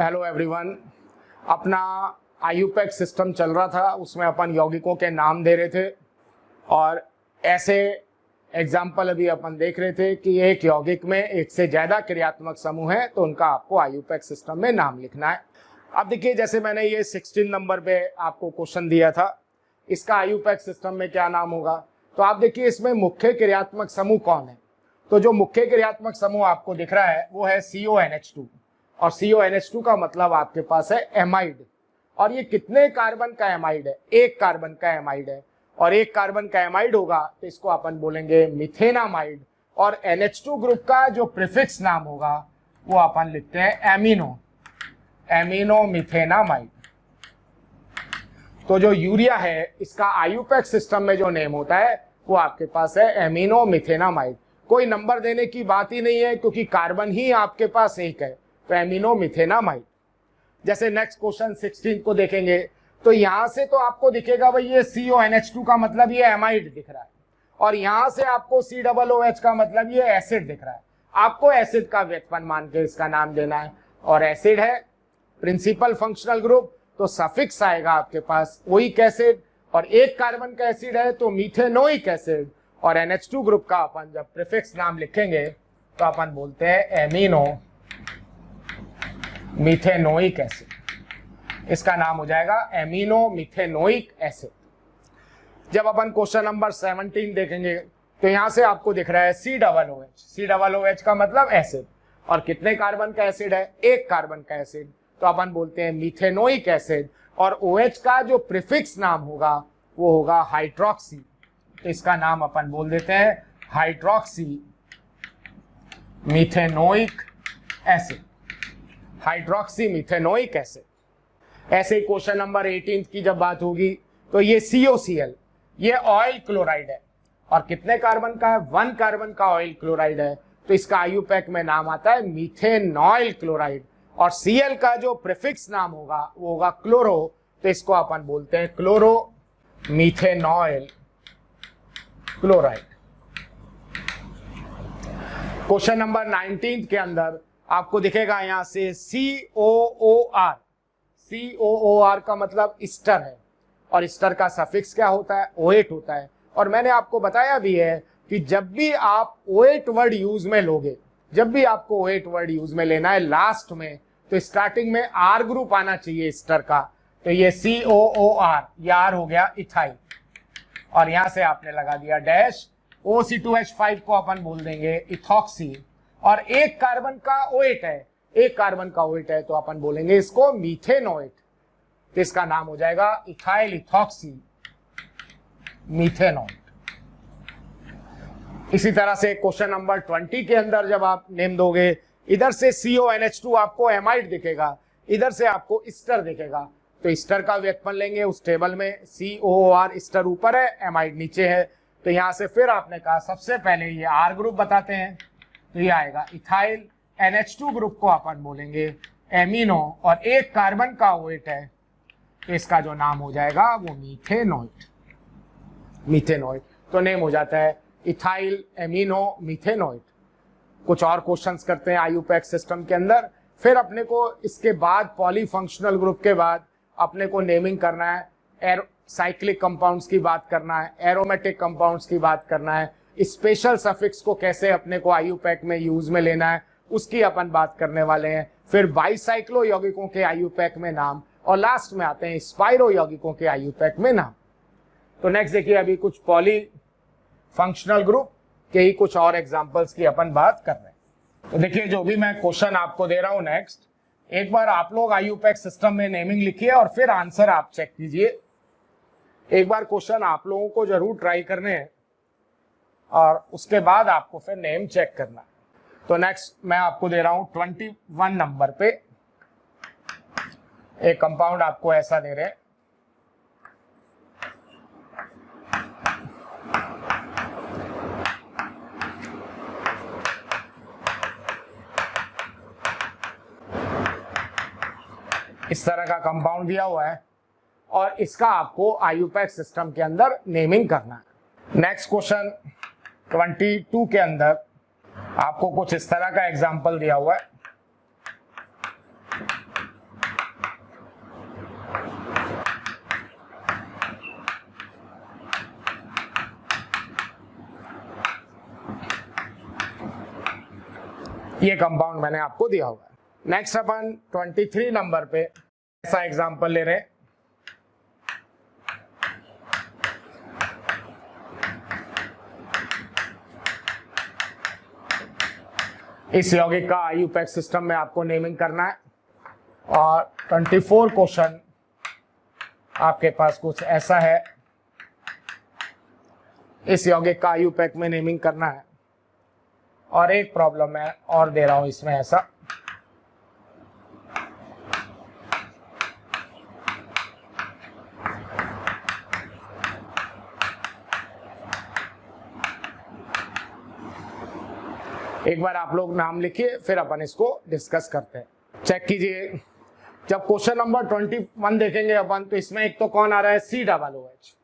Hello everyone, अपना IUPAC system चल रहा था, उसमें अपन यौगिकों के नाम दे रहे थे और ऐसे एग्जाम्पल अभी अपन देख रहे थे कि एक यौगिक में एक से ज़्यादा क्रियात्मक समूह है तो उनका आपको आयुपैक सिस्टम में नाम लिखना है। अब देखिए, जैसे मैंने ये 16 नंबर पे आपको क्वेश्चन दिया था, इसका आयुपैक सिस्टम में क्या नाम होगा। तो आप देखिए इसमें मुख्य क्रियात्मक समूह कौन है। तो जो मुख्य क्रियात्मक समूह आपको दिख रहा है वो है CONH2 और CONH2 का मतलब आपके पास है एमाइड। और ये कितने कार्बन का एमाइड है? एक कार्बन का एमाइड है और एक कार्बन का एमाइड होगा तो इसको अपन बोलेंगे मिथेनामाइड। और NH2 ग्रुप का जो प्रीफिक्स नाम होगा वो अपन लिखते हैं एमिनो मिथेनामाइड। तो जो यूरिया है इसका आयुपैक सिस्टम में जो नेम होता है वो आपके पास है एमिनो मिथेनामाइड। कोई नंबर देने की बात ही नहीं है क्योंकि कार्बन ही आपके पास एक है, तो एमिनो मिथेनामाइड। जैसे नेक्स्ट क्वेश्चन 16 को देखेंगे तो यहां से तो आपको दिखेगा भाई ये CONH2 का मतलब ये एमाइड दिख रहा है और यहां से आपको COOH का मतलब ये एसिड दिख रहा है। आपको एसिड का व्युत्पन्न मान के इसका नाम देना है और एसिड है प्रिंसिपल फंक्शनल ग्रुप, तो सफिक्स आएगा आपके पास ओइक एसिड और एक कार्बन का एसिड है तो मीथेनोइक एसिड। और NH2 ग्रुप का अपन जब प्रीफिक्स नाम लिखेंगे तो अपन बोलते हैं एमिनो मिथेनोइक एसिड। इसका नाम हो जाएगा एमिनो मिथेनोइक एसिड। जब अपन क्वेश्चन नंबर 17 देखेंगे तो यहां से आपको दिख रहा है COOH का मतलब एसिड और कितने कार्बन का एसिड है? एक कार्बन का एसिड, तो अपन बोलते हैं मिथेनोइक एसिड। और OH का जो प्रीफिक्स नाम होगा वो होगा हाइड्रोक्सी, तो इसका नाम अपन बोल देते हैं hydroxy methanoic acid, hydroxy methanoic acid. ऐसे ही क्वेश्चन नंबर 18 की जब बात होगी तो ये COCl, ये ऑयल क्लोराइड है और कितने कार्बन का है? 1 कार्बन का ऑयल क्लोराइड है, तो इसका आयुपैक में नाम आता है मीथेनॉयल क्लोराइड। और Cl का जो प्रीफिक्स नाम होगा वो होगा क्लोरो, तो इसको अपन बोलते हैं क्लोरो मीथेनॉयल क्लोराइड। क्वेश्चन नंबर 19 के अंदर आपको दिखेगा यहां से COOR का मतलब ईस्टर है और ईस्टर का सफिक्स क्या होता है? OH होता है। और मैंने आपको बताया भी है कि जब भी आप OH वर्ड यूज में लोगे, जब भी आपको OH वर्ड यूज में लेना है लास्ट में, तो स्टार्टिंग में R ग्रुप आना चाहिए ईस्टर का। तो ये COOR, ये R हो गया इथाइल और यहां से आपने लगा दिया डैश। OC2H5 को अपन बोल देंगे इथॉक्सी और एक कार्बन का OH है, एक कार्बन का OH है तो अपन बोलेंगे इसको मीथेनोएट, तो इसका नाम हो जाएगा इथाइल इथॉक्सी मीथेनोएट। इसी तरह से क्वेश्चन नंबर 20 के अंदर जब आप नेम दोगे, इधर से CONH2 आपको एमाइड दिखेगा, इधर से आपको ईस्टर दिखेगा, तो ईस्टर का व्युत्पन्न लेंगे उस टेबल में। COOR ईस्टर ऊपर है, एमाइड नीचे है, तो यहां से फिर आपने कहा सबसे पहले ये R ग्रुप बताते हैं, तो ये आएगा इथाइल। NH2 ग्रुप को अपन बोलेंगे एमिनो और एक कार्बन का OH है, तो इसका जो नाम हो जाएगा वो मीथेनोइट। तो नेम हो जाता है इथाइल एमिनो मीथेनोइट। कुछ और क्वेश्चंस करते हैं आयुपैक सिस्टम के अंदर। फिर अपने को इसके बाद पॉलीफंक्शनल ग्रुप के बाद अपने को नेमिंग करना है, साइक्लिक कंपाउंड्स की बात करना है, एरोमेटिक कंपाउंड्स की बात करना है, स्पेशल सफिक्स को कैसे अपने को आयुपैक में यूज में लेना है उसकी अपन बात करने वाले हैं। फिर बाईसाइक्लो यौगिकों के आयुपैक में नाम और लास्ट में आते हैं स्पाइरो यौगिकों के आयुपैक में नाम। तो नेक्स्ट देखिए, अभी कुछ पॉली फंक्शनल ग्रुप के ही कुछ और एग्जांपल्स की अपन बात कर रहे हैं। तो देखिए, जो भी मैं क्वेश्चन आपको दे रहा हूं नेक्स्ट, एक बार आप लोग आयुपैक सिस्टम में नेमिंग लिखिए और फिर आंसर आप चेक कीजिए। एक बार क्वेश्चन आप लोगों को जरूर ट्राई करने हैं और उसके बाद आपको फिर नेम चेक करना है। तो नेक्स्ट मैं आपको दे रहा हूं 21 नंबर पे एक कंपाउंड आपको ऐसा दे रहे हैं, इस तरह का कंपाउंड दिया हुआ है और इसका आपको आयुपैक सिस्टम के अंदर नेमिंग करना है। नेक्स्ट क्वेश्चन 22 के अंदर आपको कुछ इस तरह का एग्जाम्पल दिया हुआ है। ये कंपाउंड मैंने आपको दिया हुआ है। नेक्स्ट अपन 23 नंबर पे ऐसा एग्जाम्पल ले रहे हैं। इस यौगिक का IUPAC सिस्टम में आपको नेमिंग करना है और 24 क्वेश्चन आपके पास कुछ ऐसा है। इस यौगिक का IUPAC में नेमिंग करना है और एक प्रॉब्लम है और दे रहा हूं इसमें ऐसा। एक बार आप लोग नाम लिखिए, फिर अपन इसको डिस्कस करते हैं। चेक कीजिए, जब क्वेश्चन नंबर 21 देखेंगे अपन, तो इसमें एक तो कौन आ रहा है, COOH।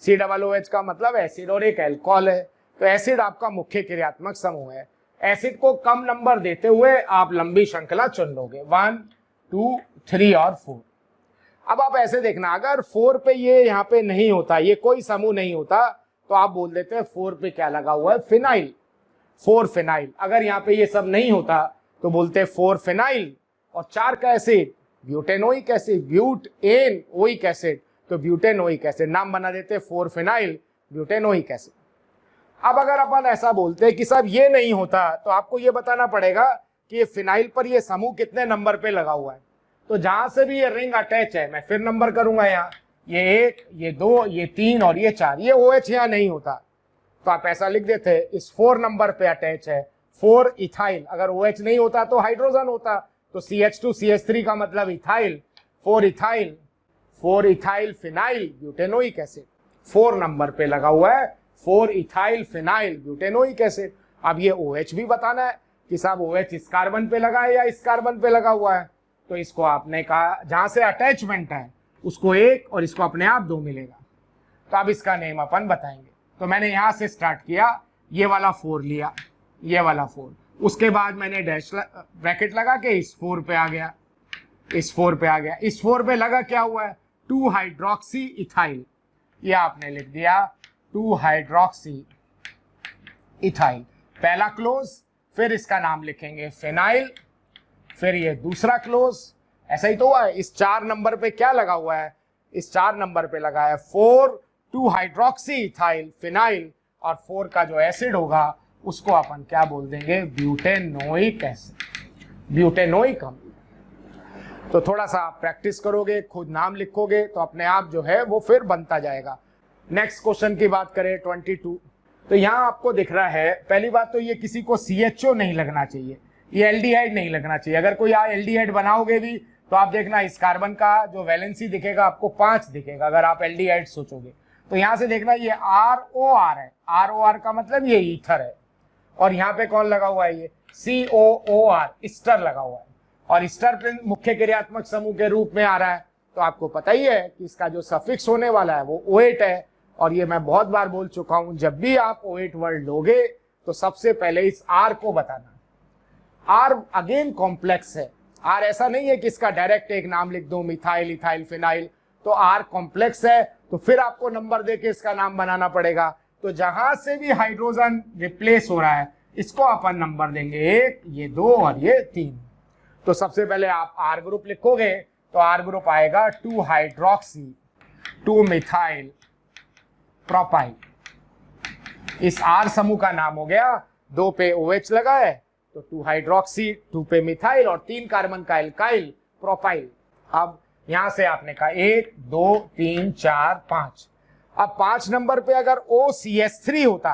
COOH का मतलब एसिड और एक अल्कोहल है। तो एसिड आपका मुख्य क्रियात्मक समूह है। एसिड को कम नंबर देते हुए आप लंबी श्रृंखला चुन लोगे, 1, 2, 3 और 4। अब आप ऐसे देखना, अगर 4 पे ये यहाँ पे नहीं होता, ये कोई समूह नहीं होता, तो आप बोल देते हैं 4 पे क्या लगा हुआ है, फिनाइल, 4 फिनाइल। अगर यहाँ पे ये सब नहीं होता तो बोलते हैं 4 फिनाइल और 4 का acid butanoic acid, butane oic acid, तो ब्यूटेनोइक एसिड नाम बना देते 4 फिनाइल ब्यूटेनोइक एसिड। अब अगर अपन ऐसा बोलते हैं कि साहब ये नहीं होता, तो आपको ये बताना पड़ेगा कि ये फिनाइल पर ये समूह कितने नंबर पे लगा हुआ है। तो जहां से भी ये रिंग अटैच है, मैं फिर नंबर करूंगा, यहाँ ये 1, ये 2, ये 3 और ये 4, ये OH यहाँ नहीं होता, तो आप ऐसा लिख देते इस 4 नंबर पे अटैच है 4 इथाइल। अगर OH नहीं होता तो हाइड्रोजन होता, तो CH2CH3 का मतलब ethyl, 4 ethyl, 4 ethyl phenyl butanoic acid. 4 number पे लगा हुआ है 4 इथाइल फिनाइल ब्यूटेनोइक एसिड। अब ये OH भी बताना है कि साहब OH इस कार्बन पे लगा है या इस कार्बन पे लगा हुआ है। तो इसको आपने कहा जहां से अटैचमेंट है उसको 1 और इसको अपने आप 2 मिलेगा। तो अब इसका नेम अपन बताएंगे। तो मैंने यहां से स्टार्ट किया, ये वाला 4 लिया, ये वाला 4, उसके बाद मैंने डैश ब्रैकेट लगा के इस 4 पे आ गया, इस 4 पे आ गया। इस 4 पे लगा क्या हुआ है, 2 हाइड्रोक्सी इथाइल, ये आपने लिख दिया 2 हाइड्रोक्सी इथाइल, पहला क्लोज, फिर इसका नाम लिखेंगे फिनाइल, फिर ये दूसरा क्लोज। ऐसा ही तो हुआ है। इस 4 नंबर पे क्या लगा हुआ है, इस 4 नंबर पे लगा है 4 2 हाइड्रोक्सी इथाइल फिनाइल, और 4 का जो एसिड होगा उसको अपन क्या बोल देंगे, ब्यूटेनोइक एसिड, ब्यूटेनोइक अम्ल। तो थोड़ा सा आप प्रैक्टिस करोगे, खुद नाम लिखोगे तो अपने आप जो है वो फिर बनता जाएगा। नेक्स्ट क्वेश्चन की बात करें 22, तो यहाँ आपको दिख रहा है, पहली बात तो ये किसी को CHO नहीं लगना चाहिए, ये एल्डिहाइड नहीं लगना चाहिए। अगर कोई आप एल्डिहाइड बनाओगे भी तो आप देखना इस कार्बन का जो वैलेंसी दिखेगा आपको 5 दिखेगा अगर आप एल्डिहाइड सोचोगे। तो यहां से देखना ये ROR है, ROR का मतलब ये ईथर है, और यहाँ पे कौन लगा हुआ है, ये COOR ईस्टर लगा हुआ है, और ईस्टर मुख्य क्रियात्मक समूह के रूप में आ रहा है। तो आपको पता ही है कि इसका जो सफिक्स होने वाला है वो O8 है, और ये मैं बहुत बार बोल चुका हूं, जब भी आप O8 वर्ड लोगे तो सबसे पहले इस R को बताना। R अगेन कॉम्प्लेक्स है, R ऐसा नहीं है कि इसका डायरेक्ट एक नाम लिख दो मिथाइल इथाइल फिनाइल, तो R कॉम्प्लेक्स है, तो फिर आपको नंबर देके इसका नाम बनाना पड़ेगा। तो जहां से भी हाइड्रोजन रिप्लेस हो रहा है इसको अपन नंबर देंगे 1, ये 2 और ये 3। तो सबसे पहले आप R ग्रुप लिखोगे तो R ग्रुप आएगा 2 हाइड्रोक्सी 2 मिथाइल प्रोपाइल। इस R समूह का नाम हो गया, 2 पे OH लगा है तो 2 हाइड्रोक्सी, 2 पे मिथाइल और 3 कार्बन का एल्काइल प्रोपाइल। अब यहां से आपने कहा 1 2 3 4 5। अब 5 नंबर पे अगर OCH3 होता,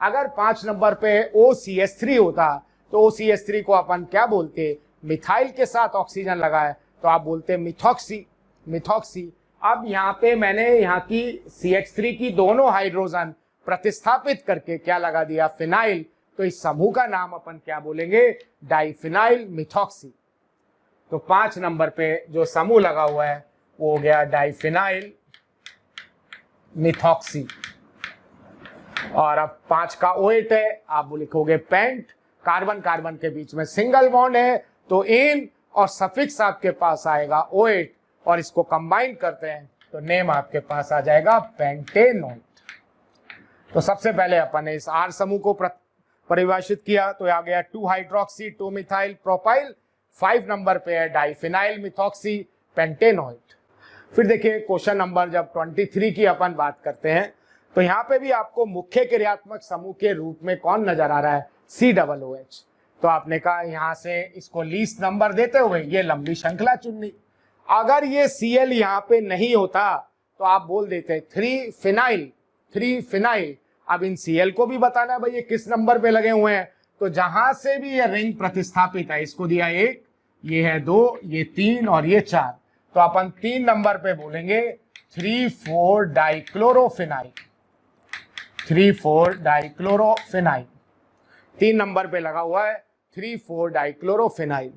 अगर 5 नंबर पे OCH3 होता तो OCH3 को अपन क्या बोलते, मिथाइल के साथ ऑक्सीजन लगा है तो आप बोलते मिथॉक्सी, मिथॉक्सी। अब यहाँ पे मैंने यहाँ की CH3 की दोनों हाइड्रोजन प्रतिस्थापित करके क्या लगा दिया, फिनाइल। तो इस समूह का नाम अपन क्या बोलेंगे, डाइफिनाइल मिथॉक्सी। तो 5 नंबर पे जो समूह लगा हुआ है वो हो गया डाइफिनाइल मिथॉक्सी। और अब 5 का OH है, आप लिखोगे पेंट, कार्बन कार्बन के बीच में सिंगल बॉन्ड है तो इन और सफिक्स आपके पास आएगा OH और इसको कंबाइन करते हैं तो नेम आपके पास आ जाएगा पेंटेनोइट। तो सबसे पहले अपन ने इस R समूह को परिभाषित किया तो आ गया 2 हाइड्रोक्सी 2 मिथाइल प्रोपाइल, 5 नंबर पे है डाइफिनाइल मिथॉक्सी पेंटेनोइट। फिर देखिए क्वेश्चन नंबर जब 23 की अपन बात करते हैं तो यहाँ पे भी आपको मुख्य क्रियात्मक समूह के रूप में कौन नजर आ रहा है, COOH। तो आपने कहा यहाँ से इसको लीस्ट नंबर देते हुए ये लंबी श्रृंखला चुननी। अगर ये Cl यहाँ पे नहीं होता तो आप बोल देते 3 फिनाइल। अब इन Cl को भी बताना है भाई ये किस नंबर पे लगे हुए हैं, तो जहां से भी ये रिंग प्रतिस्थापित है इसको दिया 1, ये है 2, ये 3 और ये 4, तो अपन 3 नंबर पे बोलेंगे 3,4 डाइक्लोरोफिनाइल। 3,4 डाइक्लोरोफिनाइल 3 नंबर पे लगा हुआ है 3,4 डाइक्लोरोफिनाइल।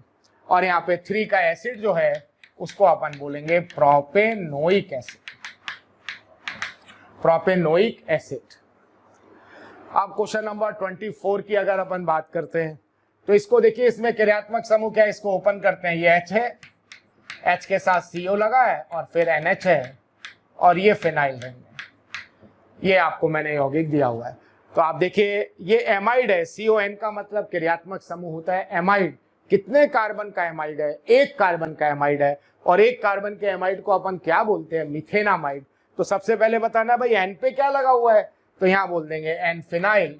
और यहाँ पे 3 का एसिड जो है उसको अपन बोलेंगे प्रोपेनोइक एसिड। Propanoic acid. अब क्वेश्चन नंबर 24 की अगर अपन बात करते हैं तो इसको देखिए, इसमें क्रियात्मक समूह क्या है, इसको ओपन करते हैं, ये H है, H के साथ CO लगा है और फिर NH है और ये फिनाइल रिंग है। ये आपको मैंने यौगिक दिया हुआ है। तो आप देखिए ये एमाइड है, CON का मतलब क्रियात्मक समूह होता है एमाइड। कितने कार्बन का एमाइड है, 1 कार्बन का एमाइड है और 1 कार्बन के एमाइड को अपन क्या बोलते हैं, मिथेनामाइड। तो सबसे पहले बताना भाई N पे क्या लगा हुआ है, तो यहां बोल देंगे N फिनाइल,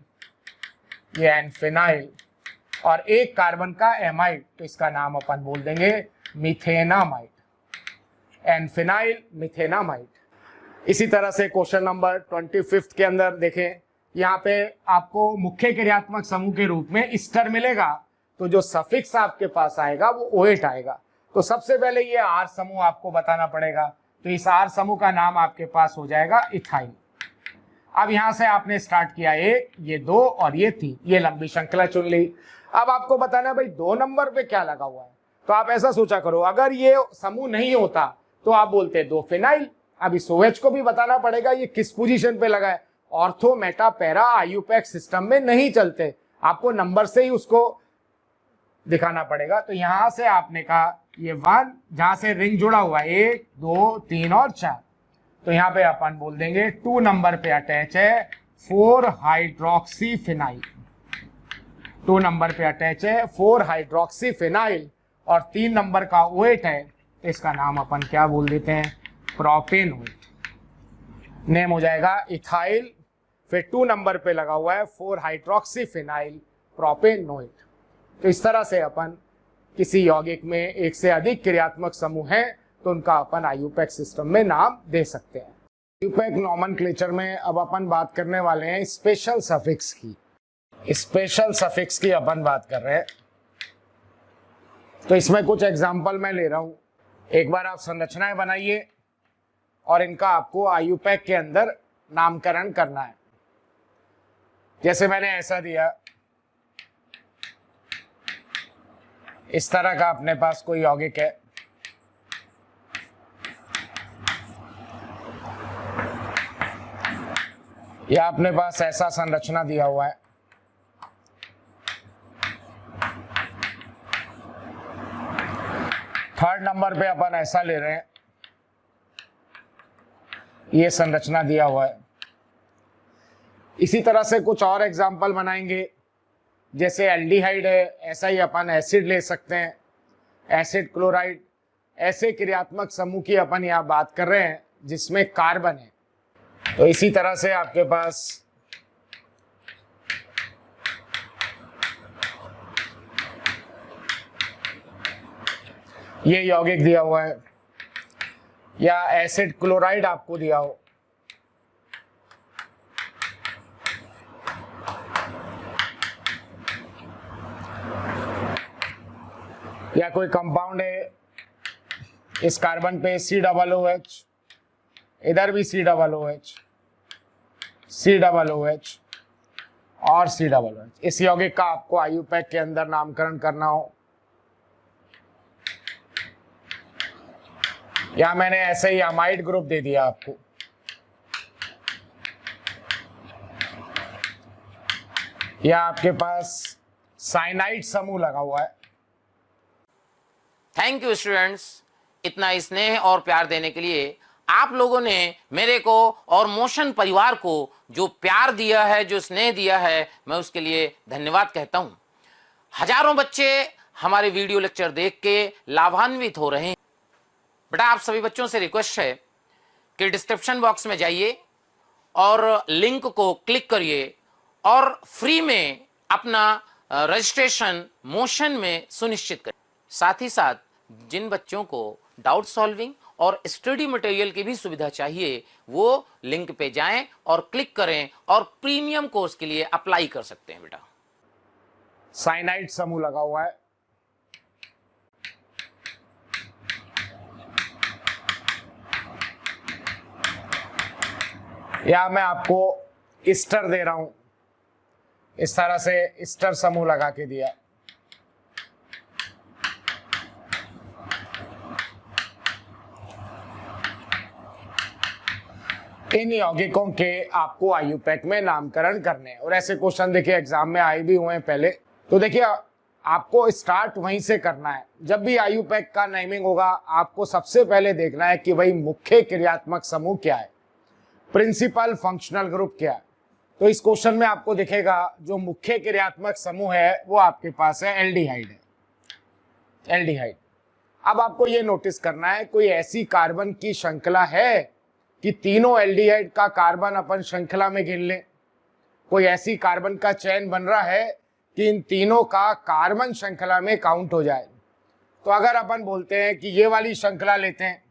ये N फिनाइल और 1 कार्बन का एमाइड तो इसका नाम अपन बोल देंगे मिथेनामाइड, N फिनाइल मिथेनामाइड। इसी तरह से क्वेश्चन नंबर 25 के अंदर देखें, यहाँ पे आपको मुख्य क्रियात्मक समूह के रूप में ईस्टर मिलेगा तो जो सफिक्स आपके पास आएगा वो OH आएगा। तो सबसे पहले ये R समूह आपको बताना पड़ेगा, तो इस R समूह का नाम आपके पास हो जाएगा इथाइल। अब यहां से आपने स्टार्ट किया 1, ये 2 और ये 3, ये लंबी श्रृंखला चुन ली। अब आपको बताना है भाई 2 नंबर पे क्या लगा हुआ है, तो आप ऐसा सोचा करो, अगर ये समूह नहीं होता तो आप बोलते 2 फिनाइल। अब इस OH को भी बताना पड़ेगा ये किस पोजीशन पे लगा है, ortho Meta para IUPAC system में नहीं चलते, आपको नंबर से ही उसको दिखाना पड़ेगा। तो यहां से आपने कहा ये 1, जहां से रिंग जुड़ा हुआ है 1, 2, 3 और 4, तो यहाँ पे अपन बोल देंगे 2 नंबर पे अटैच है 4 हाइड्रोक्सी फिनाइल। 2 नंबर पे अटैच है 4 हाइड्रोक्सी फिनाइल और 3 नंबर का OH है, तो इसका नाम अपन क्या बोल देते हैं, प्रोपेनोइट। नेम हो जाएगा इथाइल, फिर 2 नंबर पे लगा हुआ है 4 हाइड्रोक्सी फिनाइल प्रोपेनोइट। तो इस तरह से अपन किसी यौगिक में एक से अधिक क्रियात्मक समूह हैं तो उनका अपन IUPAC सिस्टम में नाम दे सकते हैं। IUPAC नॉमेनक्लेचर में अब अपन बात करने वाले हैं स्पेशल सफिक्स की। स्पेशल सफिक्स की अपन बात कर रहे हैं, तो इसमें कुछ एग्जाम्पल मैं ले रहा हूं। एक बार आप संरचनाएं बनाइए और इनका आपको IUPAC के अंदर नामकरण करना है। जैसे मैंने ऐसा दिया, इस तरह का अपने पास कोई यौगिक है, या अपने पास ऐसा संरचना दिया हुआ है, थर्ड नंबर पे अपन ऐसा ले रहे हैं, ये संरचना दिया हुआ है। इसी तरह से कुछ और एग्जाम्पल बनाएंगे, जैसे एल्डिहाइड है, ऐसा ही अपन एसिड ले सकते हैं, एसिड क्लोराइड। ऐसे क्रियात्मक समूह की अपन यहाँ बात कर रहे हैं जिसमें कार्बन है। तो इसी तरह से आपके पास ये यौगिक दिया हुआ है, या एसिड क्लोराइड आपको दिया हो, या कोई कंपाउंड है, इस कार्बन पे COOH, इधर भी COOH, COOH और COOH। इस यौगिक का आपको IUPAC के अंदर नामकरण करना हो, या मैंने ऐसे ही अमाइड ग्रुप दे दिया आपको, या आपके पास साइनाइड समूह लगा हुआ है। थैंक यू स्टूडेंट्स, इतना स्नेह और प्यार देने के लिए। आप लोगों ने मेरे को और मोशन परिवार को जो प्यार दिया है, जो स्नेह दिया है, मैं उसके लिए धन्यवाद कहता हूं। हजारों बच्चे हमारे वीडियो लेक्चर देख के लाभान्वित हो रहे हैं। बेटा, आप सभी बच्चों से रिक्वेस्ट है कि डिस्क्रिप्शन बॉक्स में जाइए और लिंक को क्लिक करिए और फ्री में अपना रजिस्ट्रेशन मोशन में सुनिश्चित करें। साथ ही साथ जिन बच्चों को डाउट सॉल्विंग और स्टडी मटेरियल की भी सुविधा चाहिए, वो लिंक पे जाएं और क्लिक करें और प्रीमियम कोर्स के लिए अप्लाई कर सकते हैं। बेटा, साइनाइड समूह लगा हुआ है। या मैं आपको ईस्टर दे रहा हूं, इस तरह से ईस्टर समूह लगा के दिया। इन यौगिकों के आपको आयुपैक में नामकरण करने हैं। और ऐसे क्वेश्चन देखिए एग्जाम में आए भी हुए हैं पहले। तो देखिए आपको स्टार्ट वहीं से करना है। जब भी आयुपैक का नेमिंग होगा, आपको सबसे पहले देखना है कि भाई मुख्य क्रियात्मक समूह क्या है, प्रिंसिपल फंक्शनल ग्रुप क्या है। तो इस क्वेश्चन में आपको दिखेगा जो मुख्य क्रियात्मक समूह है वो आपके पास है एल्डिहाइड है, एल्डिहाइड। अब आपको ये नोटिस करना है कोई ऐसी कार्बन की श्रृंखला है कि तीनों एल्डिहाइड का कार्बन अपन श्रृंखला में गिन लें। कोई ऐसी कार्बन का चयन बन रहा है कि इन तीनों का कार्बन श्रृंखला में काउंट हो जाए। तो अगर अपन बोलते हैं कि ये वाली श्रृंखला लेते हैं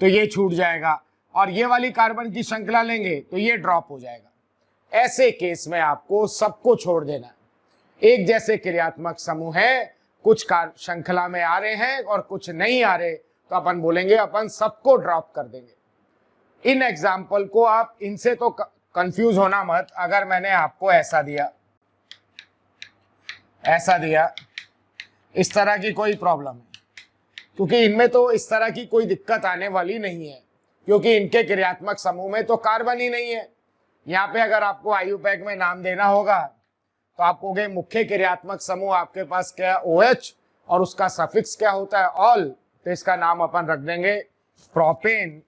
तो ये छूट जाएगा, और ये वाली कार्बन की श्रृंखला लेंगे तो ये ड्रॉप हो जाएगा। ऐसे केस में आपको सबको छोड़ देना है। एक जैसे क्रियात्मक समूह है, कुछ श्रृंखला में आ रहे हैं और कुछ नहीं आ रहे, तो अपन बोलेंगे अपन सबको ड्रॉप कर देंगे। इन एग्जाम्पल को आप इनसे तो कंफ्यूज होना मत। अगर मैंने आपको ऐसा दिया, ऐसा दिया, इस तरह की कोई प्रॉब्लम है, क्योंकि इनमें तो इस तरह की कोई दिक्कत आने वाली नहीं है, क्योंकि इनके क्रियात्मक समूह में तो कार्बन ही नहीं है। यहाँ पे अगर आपको आयुपैक में नाम देना होगा तो आप कहोगे मुख्य क्रियात्मक समूह आपके पास क्या है, OH, और उसका सफिक्स क्या होता है, ऑल। तो इसका नाम अपन रख देंगे प्रोपेन।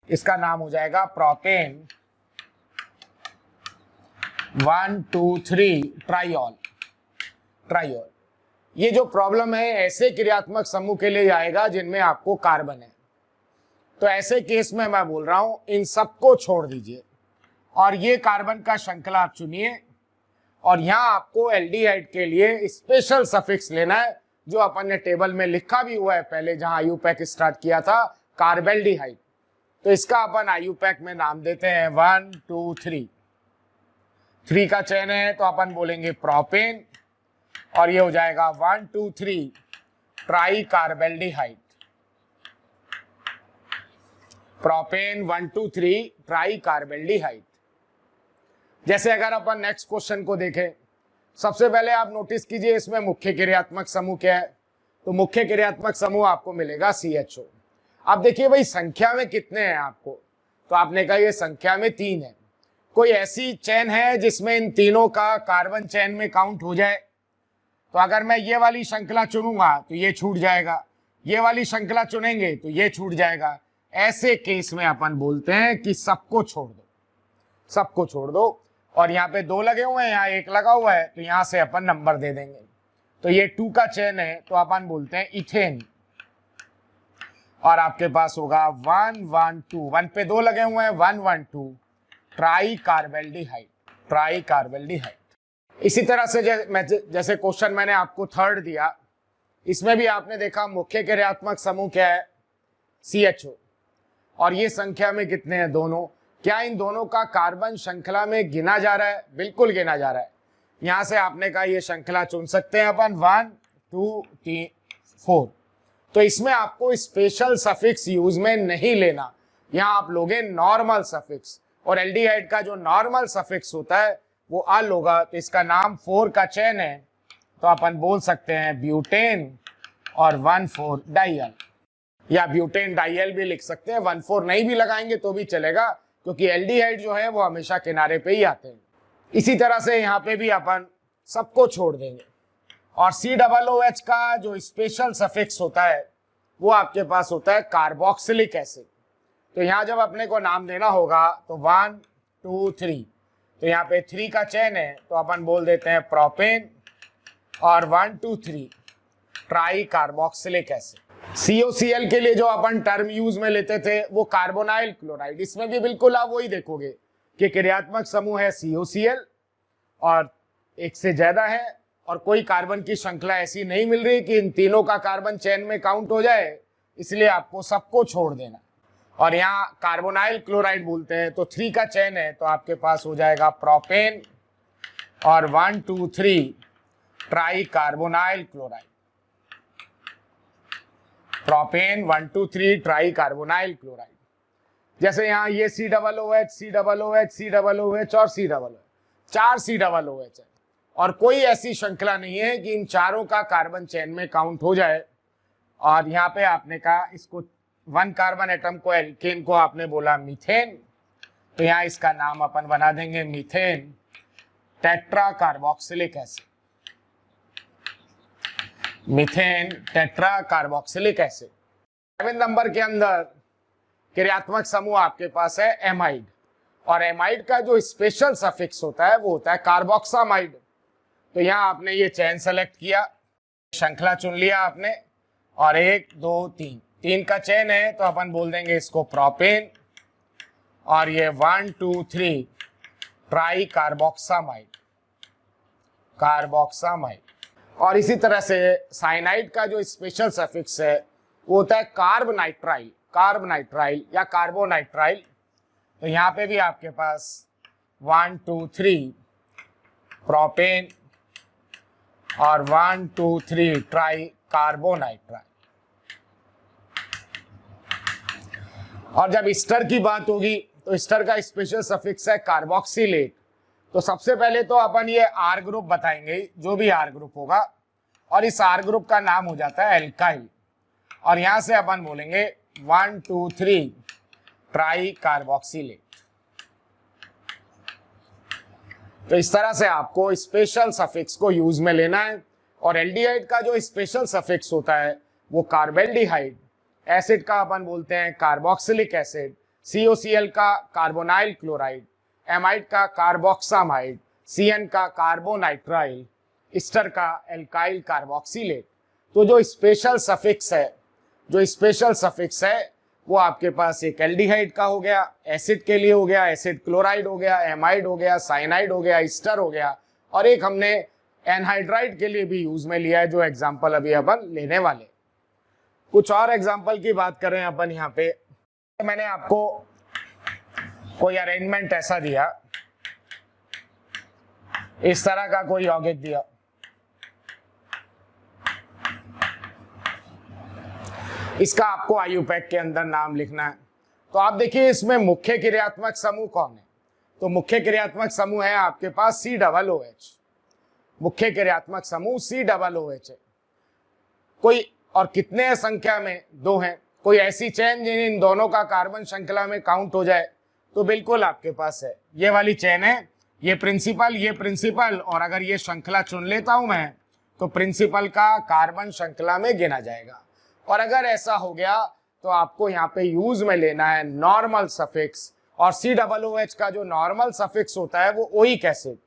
इसका नाम हो जाएगा प्रोपेन 1 2 3 ट्राइऑल, ट्राइऑल। ये जो प्रॉब्लम है ऐसे क्रियात्मक समूह के लिए आएगा जिनमें आपको कार्बन है। तो ऐसे केस में मैं बोल रहा हूं इन सबको छोड़ दीजिए और ये कार्बन का श्रृंखला आप चुनिए, और यहां आपको एल्डिहाइड के लिए स्पेशल सफिक्स लेना है जो अपन ने टेबल में लिखा भी हुआ है पहले, जहां आयुपैक स्टार्ट किया था, कार्बेल्डिहाइड। तो इसका अपन आयुपैक में नाम देते हैं 1 2 3। 3 का चयन है तो अपन बोलेंगे प्रोपेन, और ये हो जाएगा 1 2 3 try carbaldehyde. Propane 1 2 3 try carbaldehyde. जैसे अगर अपन नेक्स्ट क्वेश्चन को देखें, सबसे पहले आप नोटिस कीजिए इसमें मुख्य क्रियात्मक समूह क्या है। तो मुख्य क्रियात्मक समूह आपको मिलेगा CHO। अब देखिए भाई संख्या में कितने हैं आपको, तो आपने कहा ये संख्या में 3 है। कोई ऐसी चेन है जिसमें इन तीनों का कार्बन चेन में काउंट हो जाए? तो अगर मैं ये वाली श्रृंखला चुनूंगा तो ये छूट जाएगा, ये वाली श्रृंखला चुनेंगे तो ये छूट जाएगा। ऐसे केस में अपन बोलते हैं कि सबको छोड़ दो, सबको छोड़ दो। और यहाँ पे 2 लगे हुए हैं, यहाँ 1 लगा हुआ है, तो यहाँ से अपन नंबर दे देंगे। तो ये 2 का चेन है तो अपन बोलते हैं इथेन, और आपके पास होगा 1 1 2, 1 पे 2 लगे हुए हैं, 1 1 2 ट्राई कार्बेल्डिहाइड, ट्राई कार्बेल्डिहाइड। इसी तरह से जैसे क्वेश्चन मैंने आपको 3rd दिया, इसमें भी आपने देखा मुख्य क्रियात्मक समूह क्या है, CHO, और ये संख्या में कितने हैं दोनों। क्या इन दोनों का कार्बन श्रृंखला में गिना जा रहा है? बिल्कुल गिना जा रहा है। यहां से आपने कहा ये श्रृंखला चुन सकते हैं अपन 1 2 3 4। तो इसमें आपको स्पेशल सफिक्स यूज में नहीं लेना, यहां आप लोगे नॉर्मल सफिक्स, और एल्डिहाइड का जो नॉर्मल सफिक्स होता है वो अल होगा। तो इसका नाम 4 का चेन है, तो अपन बोल सकते हैं ब्यूटेन और 1,4 डाइयल, या ब्यूटेन डाइयल भी लिख सकते हैं। 1,4 नहीं भी लगाएंगे तो भी चलेगा, क्योंकि एल्डिहाइड जो है वो हमेशा किनारे पे ही आते हैं। इसी तरह से यहाँ पे भी अपन सबको छोड़ देंगे। और COOH का जो स्पेशल सफिक्स होता है वो आपके पास होता है कार्बोक्सिलिक एसिड। तो यहाँ जब अपने को नाम देना होगा तो 1 2 3, तो यहाँ पे 3 का चेन है तो अपन बोल देते हैं प्रोपेन, और 1 2 3 ट्राई कार्बोक्सिलिक एसिड। COCl के लिए जो अपन टर्म यूज में लेते थे वो कार्बोनाइल क्लोराइड, इसमें भी बिल्कुल आप वही देखोगे कि क्रियात्मक समूह है COCl और एक से ज्यादा है, और कोई कार्बन की श्रृंखला ऐसी नहीं मिल रही कि इन तीनों का कार्बन चेन में काउंट हो जाए, इसलिए आपको सबको छोड़ देना। और यहाँ कार्बोनाइल क्लोराइड बोलते हैं, तो 3 का चेन है तो आपके पास हो जाएगा प्रोपेन और 1 2 3 try carbonyl chloride. Propane 1 2 3 try carbonyl chloride. जैसे यहाँ ये COOH COOH COOH और COOH, 4 COOH है, और कोई ऐसी श्रृंखला नहीं है कि इन चारों का कार्बन चेन में काउंट हो जाए। और यहाँ पे आपने कहा इसको 1 कार्बन एटम को, एल्केन को आपने बोला मीथेन, तो यहाँ इसका नाम अपन बना देंगे methane tetra carboxylic acid. Methane tetra carboxylic acid. 7 number के अंदर क्रियात्मक समूह आपके पास है एमाइड, और एमाइड का जो स्पेशल सफिक्स होता है वो होता है कार्बोक्सामाइड। तो यहाँ आपने ये चेन सेलेक्ट किया, श्रृंखला चुन लिया आपने, और 1 2 3 का चेन है तो अपन बोल देंगे इसको प्रोपेन, और ये 1 2 3 ट्राई कार्बोक्सामाइड, कार्बोक्सामाइड। और इसी तरह से साइनाइड का जो स्पेशल सफिक्स है वो होता है कार्बनाइट्राइल, कार्बनाइट्राइल या कार्बोनाइट्राइल। तो यहाँ पे भी आपके पास 1 2 3 प्रोपेन और 1 2 3 ट्राई कार्बोनाइट्राइल। और जब स्टर की बात होगी तो स्टर का स्पेशल सफिक्स है कार्बोक्सिलेट। तो सबसे पहले तो अपन ये R ग्रुप बताएंगे, जो भी R ग्रुप होगा, और इस R ग्रुप का नाम हो जाता है एल्काइल। और यहां से अपन बोलेंगे 1 2 3 ट्राई कार्बोक्सिलेट। तो इस तरह से आपको स्पेशल सफिक्स को यूज में लेना है। और एल्डिहाइड का जो स्पेशल सफिक्स होता है वो कार्बेल्डिहाइड, एसिड का अपन बोलते हैं कार्बोक्सिलिक एसिड, COCl का कार्बोनाइल क्लोराइड, एमाइड का कार्बोक्सामाइड, CN का कार्बोनाइट्राइल, स्टर का एल्काइल कार्बोक्सिलेट। तो जो स्पेशल सफिक्स है वो आपके पास एक एल्डिहाइड का हो गया, एसिड के लिए हो गया एसिड क्लोराइड हो गया, एमाइड हो गया, साइनाइड हो गया, स्टर हो गया, और एक हमने एनहाइड्राइड के लिए भी यूज में लिया है, जो एग्जाम्पल अभी अपन लेने वाले। कुछ और एग्जाम्पल की बात करें अपन यहाँ पे, मैंने आपको कोई अरेंजमेंट ऐसा दिया, इस तरह का कोई यौगिक दिया, इसका आपको आयुपैक के अंदर नाम लिखना है। तो आप देखिए इसमें मुख्य क्रियात्मक समूह कौन है, तो मुख्य क्रियात्मक समूह है आपके पास COOH, मुख्य क्रियात्मक समूह COOH है। कोई और कितने हैं संख्या में? 2 हैं। कोई ऐसी चेन जिन इन दोनों का कार्बन श्रृंखला में काउंट हो जाए? तो बिल्कुल आपके पास है, ये वाली चेन है, ये प्रिंसिपल, और अगर ये श्रृंखला चुन लेता हूं मैं तो प्रिंसिपल का कार्बन श्रृंखला में गिना जाएगा। और अगर ऐसा हो गया तो आपको यहाँ पे यूज में लेना है नॉर्मल सफिक्स, और COOH का जो नॉर्मल सफिक्स होता है वो ओइक एसिड।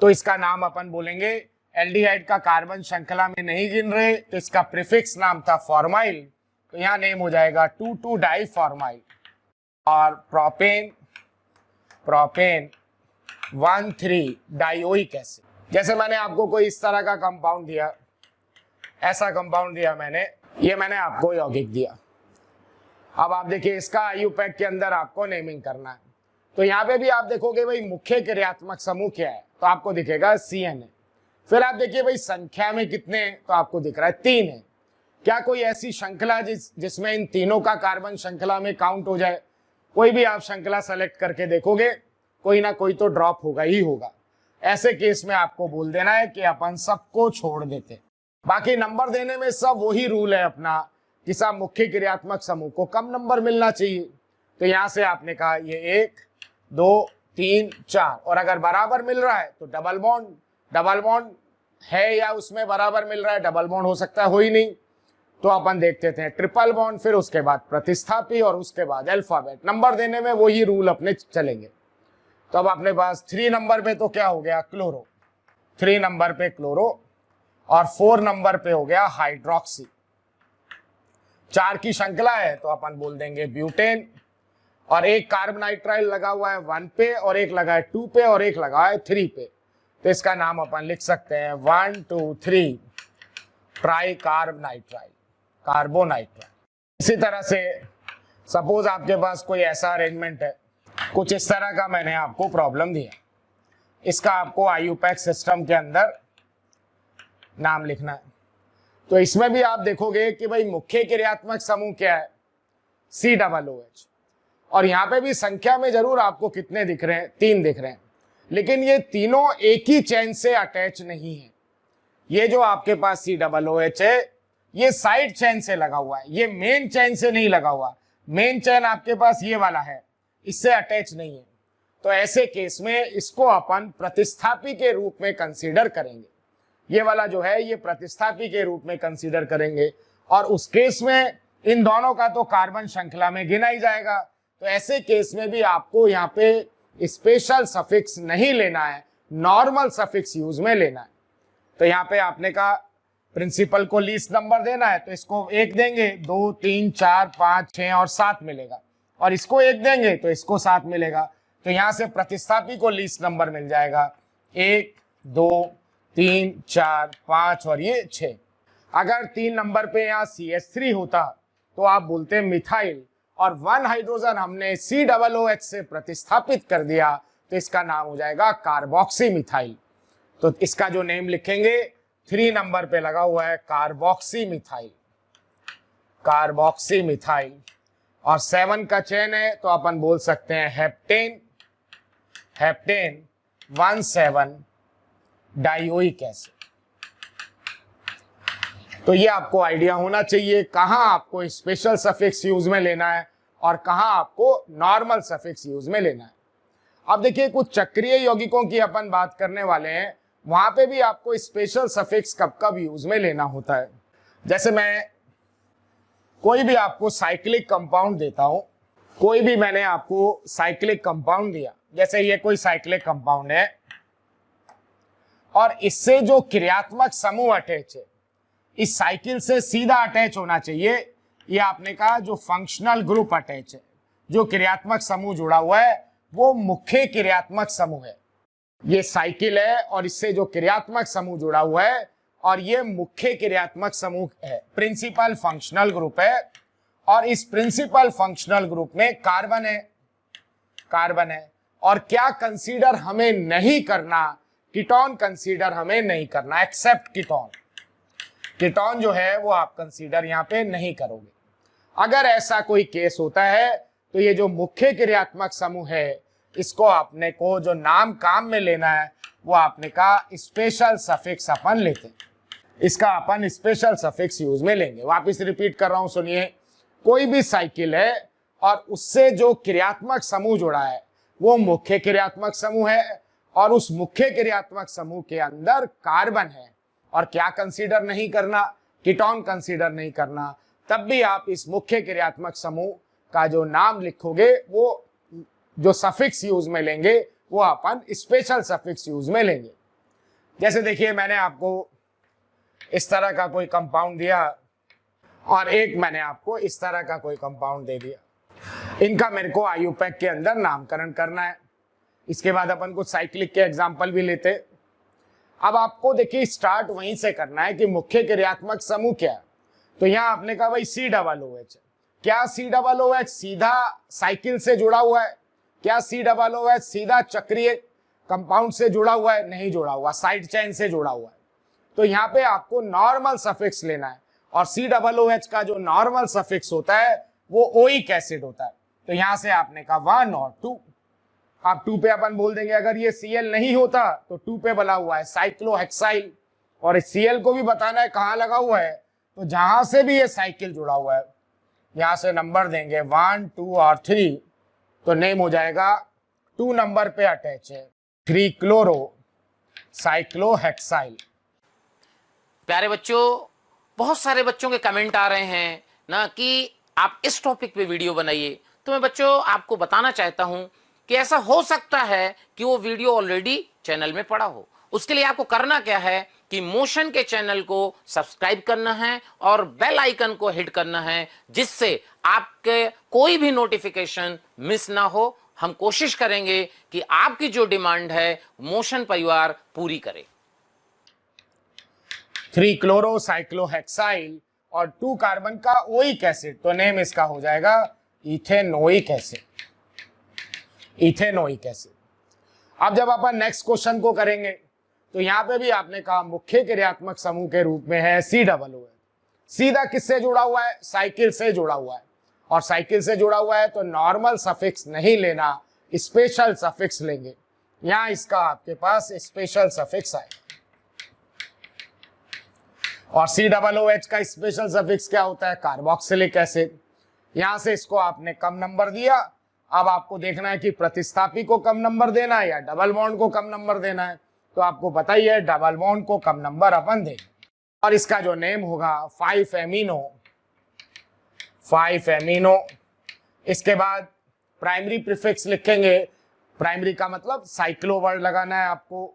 तो इसका नाम अपन बोलेंगे, एल्डिहाइड का कार्बन श्रृंखला में नहीं गिन रहे तो इसका प्रीफिक्स नाम था फॉर्माइल, तो यहाँ नेम हो जाएगा 2,2 डाइफॉर्माइल। और प्रोपेन 1,3 डाइओइक एसिड। जैसे मैंने आपको कोई इस तरह का कंपाउंड दिया, ऐसा कंपाउंड दिया मैंने, ये मैंने आपको यौगिक दिया। अब आप देखिए इसका आयुपैक के अंदर आपको नेमिंग करना है। तो यहाँ पे भी आप देखोगे भाई मुख्य क्रियात्मक समूह क्या है, तो आपको दिखेगा CN है। फिर आप देखिए भाई संख्या में कितने हैं, तो आपको दिख रहा है 3 है। क्या कोई ऐसी श्रृंखला जिसमें इन तीनों का कार्बन श्रृंखला में काउंट हो जाए? कोई भी आप श्रृंखला सेलेक्ट करके देखोगे, कोई ना कोई तो ड्रॉप होगा ही होगा। ऐसे केस में आपको बोल देना है कि अपन सबको छोड़ देते। बाकी नंबर देने में सब वही रूल है अपना कि सब मुख्य क्रियात्मक समूह को कम नंबर मिलना चाहिए। तो यहां से आपने कहा ये 1 2 3 4, और अगर बराबर मिल रहा है तो डबल बॉन्ड है या उसमें बराबर मिल रहा है, डबल बॉन्ड हो सकता है, हो ही नहीं, तो अपन देखते थे ट्रिपल बॉन्ड, फिर उसके बाद प्रतिस्थापी और उसके बाद अल्फाबेट। नंबर देने में वही रूल अपने चलेंगे। तो अब अपने पास 3 नंबर पे तो क्या हो गया, क्लोरो, 3 नंबर पे क्लोरो, और 4 नंबर पे हो गया हाइड्रोक्सी। 4 की श्रृंखला है तो अपन बोल देंगे ब्यूटेन, और एक कार्बोनाइट्राइल लगा हुआ है 1 पे, और एक लगा है 2 पे, और एक लगा है 3 पे, तो इसका नाम अपन लिख सकते हैं 1 2 3 ट्राई कार्बोनाइट्राइल, कार्बोनाइट्राइल। इसी तरह से सपोज आपके पास कोई ऐसा अरेंजमेंट है, कुछ इस तरह का मैंने आपको प्रॉब्लम दिया, इसका आपको IUPAC सिस्टम के अंदर नाम लिखना है। तो इसमें भी आप देखोगे कि भाई मुख्य क्रियात्मक समूह क्या है, COOH, और यहाँ पे भी संख्या में जरूर आपको कितने दिख रहे हैं, 3 दिख रहे हैं, लेकिन ये तीनों एक ही चेन से अटैच नहीं है। ये जो आपके पास COOH है ये साइड चेन से लगा हुआ है, ये मेन चेन से नहीं लगा हुआ। मेन चेन आपके पास ये वाला है, इससे अटैच नहीं है, तो ऐसे केस में इसको अपन प्रतिस्थापी के रूप में कंसीडर करेंगे। ये वाला जो है ये प्रतिस्थापी के रूप में कंसीडर करेंगे, और उस केस में इन दोनों का तो कार्बन श्रृंखला में गिना ही जाएगा। तो ऐसे केस में भी आपको यहाँ पे स्पेशल सफिक्स नहीं लेना है, नॉर्मल सफिक्स यूज में लेना है। तो यहाँ पे आपने कहा प्रिंसिपल को लीस्ट नंबर देना है, तो इसको 1 देंगे, 2 3 4 5 6 और 7 मिलेगा, और इसको 1 देंगे तो इसको 7 मिलेगा। तो यहाँ से प्रतिस्थापी को लीस्ट नंबर मिल जाएगा 1 2 3 4 5 और ये 6। अगर 3 नंबर पे यहाँ CH3 होता तो आप बोलते मिथाइल, और 1 हाइड्रोजन हमने COOH से प्रतिस्थापित कर दिया, तो इसका नाम हो जाएगा कार्बोक्सी मिथाइल। तो इसका जो नेम लिखेंगे 3 नंबर पे लगा हुआ है कार्बोक्सी मिथाइल, कार्बोक्सी मिथाइल। और 7 का चेन है तो अपन बोल सकते हैं हेप्टेन, हेप्टेन 1,7 डाइओइक एसिड। तो ये आपको आइडिया होना चाहिए कहां आपको स्पेशल सफिक्स यूज में लेना है और कहां आपको नॉर्मल सफिक्स यूज में लेना है। अब देखिए कुछ चक्रीय यौगिकों की अपन बात करने वाले हैं, वहां पे भी आपको स्पेशल सफिक्स कब कब यूज में लेना होता है। जैसे मैं कोई भी आपको साइक्लिक कंपाउंड देता हूं, कोई भी मैंने आपको साइक्लिक कंपाउंड दिया, जैसे ये कोई साइक्लिक कंपाउंड है और इससे जो क्रियात्मक समूह अटैच है इस साइकिल से सीधा अटैच होना चाहिए। ये आपने कहा जो फंक्शनल ग्रुप अटैच है, जो क्रियात्मक समूह जुड़ा हुआ है वो मुख्य क्रियात्मक समूह है। ये साइकिल है और इससे जो क्रियात्मक समूह जुड़ा हुआ है और ये मुख्य क्रियात्मक समूह है, प्रिंसिपल फंक्शनल ग्रुप है। और इस प्रिंसिपल फंक्शनल ग्रुप में कार्बन है, कार्बन है। और क्या कंसीडर हमें नहीं करना, कीटोन कंसीडर हमें नहीं करना, एक्सेप्ट कीटोन। कीटोन जो है वो आप कंसीडर यहाँ पे नहीं करोगे। अगर ऐसा कोई केस होता है तो ये जो मुख्य क्रियात्मक समूह है इसको आपने को जो नाम काम में लेना है वो आपने का स्पेशल सफिक्स अपन लेते हैं, इसका अपन स्पेशल सफिक्स यूज में लेंगे। वापिस रिपीट कर रहा हूं, सुनिए। कोई भी साइकिल है और उससे जो क्रियात्मक समूह जुड़ा है वो मुख्य क्रियात्मक समूह है और उस मुख्य क्रियात्मक समूह के अंदर कार्बन है। और क्या कंसीडर नहीं करना, कीटोन कंसीडर नहीं करना। तब भी आप इस मुख्य क्रियात्मक समूह का जो नाम लिखोगे वो जो सफिक्स यूज में लेंगे वो अपन स्पेशल सफिक्स यूज में लेंगे। जैसे देखिए मैंने आपको इस तरह का कोई कंपाउंड दिया और एक मैंने आपको इस तरह का कोई कंपाउंड दे दिया। इनका मेरे को IUPAC के अंदर नामकरण करना है। इसके बाद अपन कुछ साइक्लिक के एग्जाम्पल भी लेते। अब आपको देखिए स्टार्ट वहीं से करना है कि मुख्य क्रियात्मक समूह क्या है। तो यहाँ आपने कहा भाई COOH। क्या COOH सीधा साइकिल से जुड़ा हुआ है? क्या COOH सीधा चक्रीय कंपाउंड से जुड़ा हुआ है? नहीं जुड़ा हुआ, साइड चेन से जुड़ा हुआ है। तो यहाँ पे आपको नॉर्मल सफिक्स लेना है और COOH का जो नॉर्मल सफिक्स होता है वो ओइक एसिड होता है। तो यहाँ से आपने कहा 1 और 2, आप 2 पे अपन बोल देंगे। अगर ये Cl नहीं होता तो 2 पे बना हुआ है साइक्लोहेक्साइल, और इस Cl को भी बताना है कहाँ लगा हुआ है, तो जहां से भी ये साइकिल जुड़ा हुआ है यहाँ से नंबर देंगे 1 2 और 3, तो नेम हो जाएगा 2 नंबर पे अटैच है 3 क्लोरो साइक्लोहेक्साइल। प्यारे बच्चों, बहुत सारे बच्चों के कमेंट आ रहे हैं ना कि आप इस टॉपिक पे वीडियो बनाइए। तो मैं बच्चों आपको बताना चाहता हूं कि ऐसा हो सकता है कि वो वीडियो ऑलरेडी चैनल में पड़ा हो। उसके लिए आपको करना क्या है कि मोशन के चैनल को सब्सक्राइब करना है और बेल आइकन को हिट करना है, जिससे आपके कोई भी नोटिफिकेशन मिस ना हो। हम कोशिश करेंगे कि आपकी जो डिमांड है मोशन परिवार पूरी करे। 3 क्लोरो साइक्लोहेक्साइल और 2 कार्बन का ओइक एसिड, तो नेम इसका हो जाएगा इथेनोइक एसिड। Ethanoic acid. अब जब अपन नेक्स्ट क्वेश्चन को करेंगे तो यहां पे भी आपने कहा मुख्य क्रियात्मक समूह के रूप में है COO। सीधा किससे जुड़ा हुआ है? साइकिल से जुड़ा हुआ है। और साइकिल से जुड़ा हुआ है तो नॉर्मल सफिक्स नहीं लेना, स्पेशल सफिक्स लेंगे। यहां इसका आपके पास स्पेशल सफिक्स आएगा। और COOH का स्पेशल सफिक्स क्या होता है? Carboxylic acid. यहां से इसको आपने कम नंबर दिया। अब आपको देखना है कि प्रतिस्थापी को कम नंबर देना है या डबल बॉन्ड को कम नंबर देना है। तो आपको पता ही है डबल बॉन्ड को कम नंबर अपन देंगे। और इसका जो नेम होगा 5 एमिनो। इसके बाद प्राइमरी प्रीफिक्स लिखेंगे। प्राइमरी का मतलब साइक्लो वर्ड लगाना है आपको।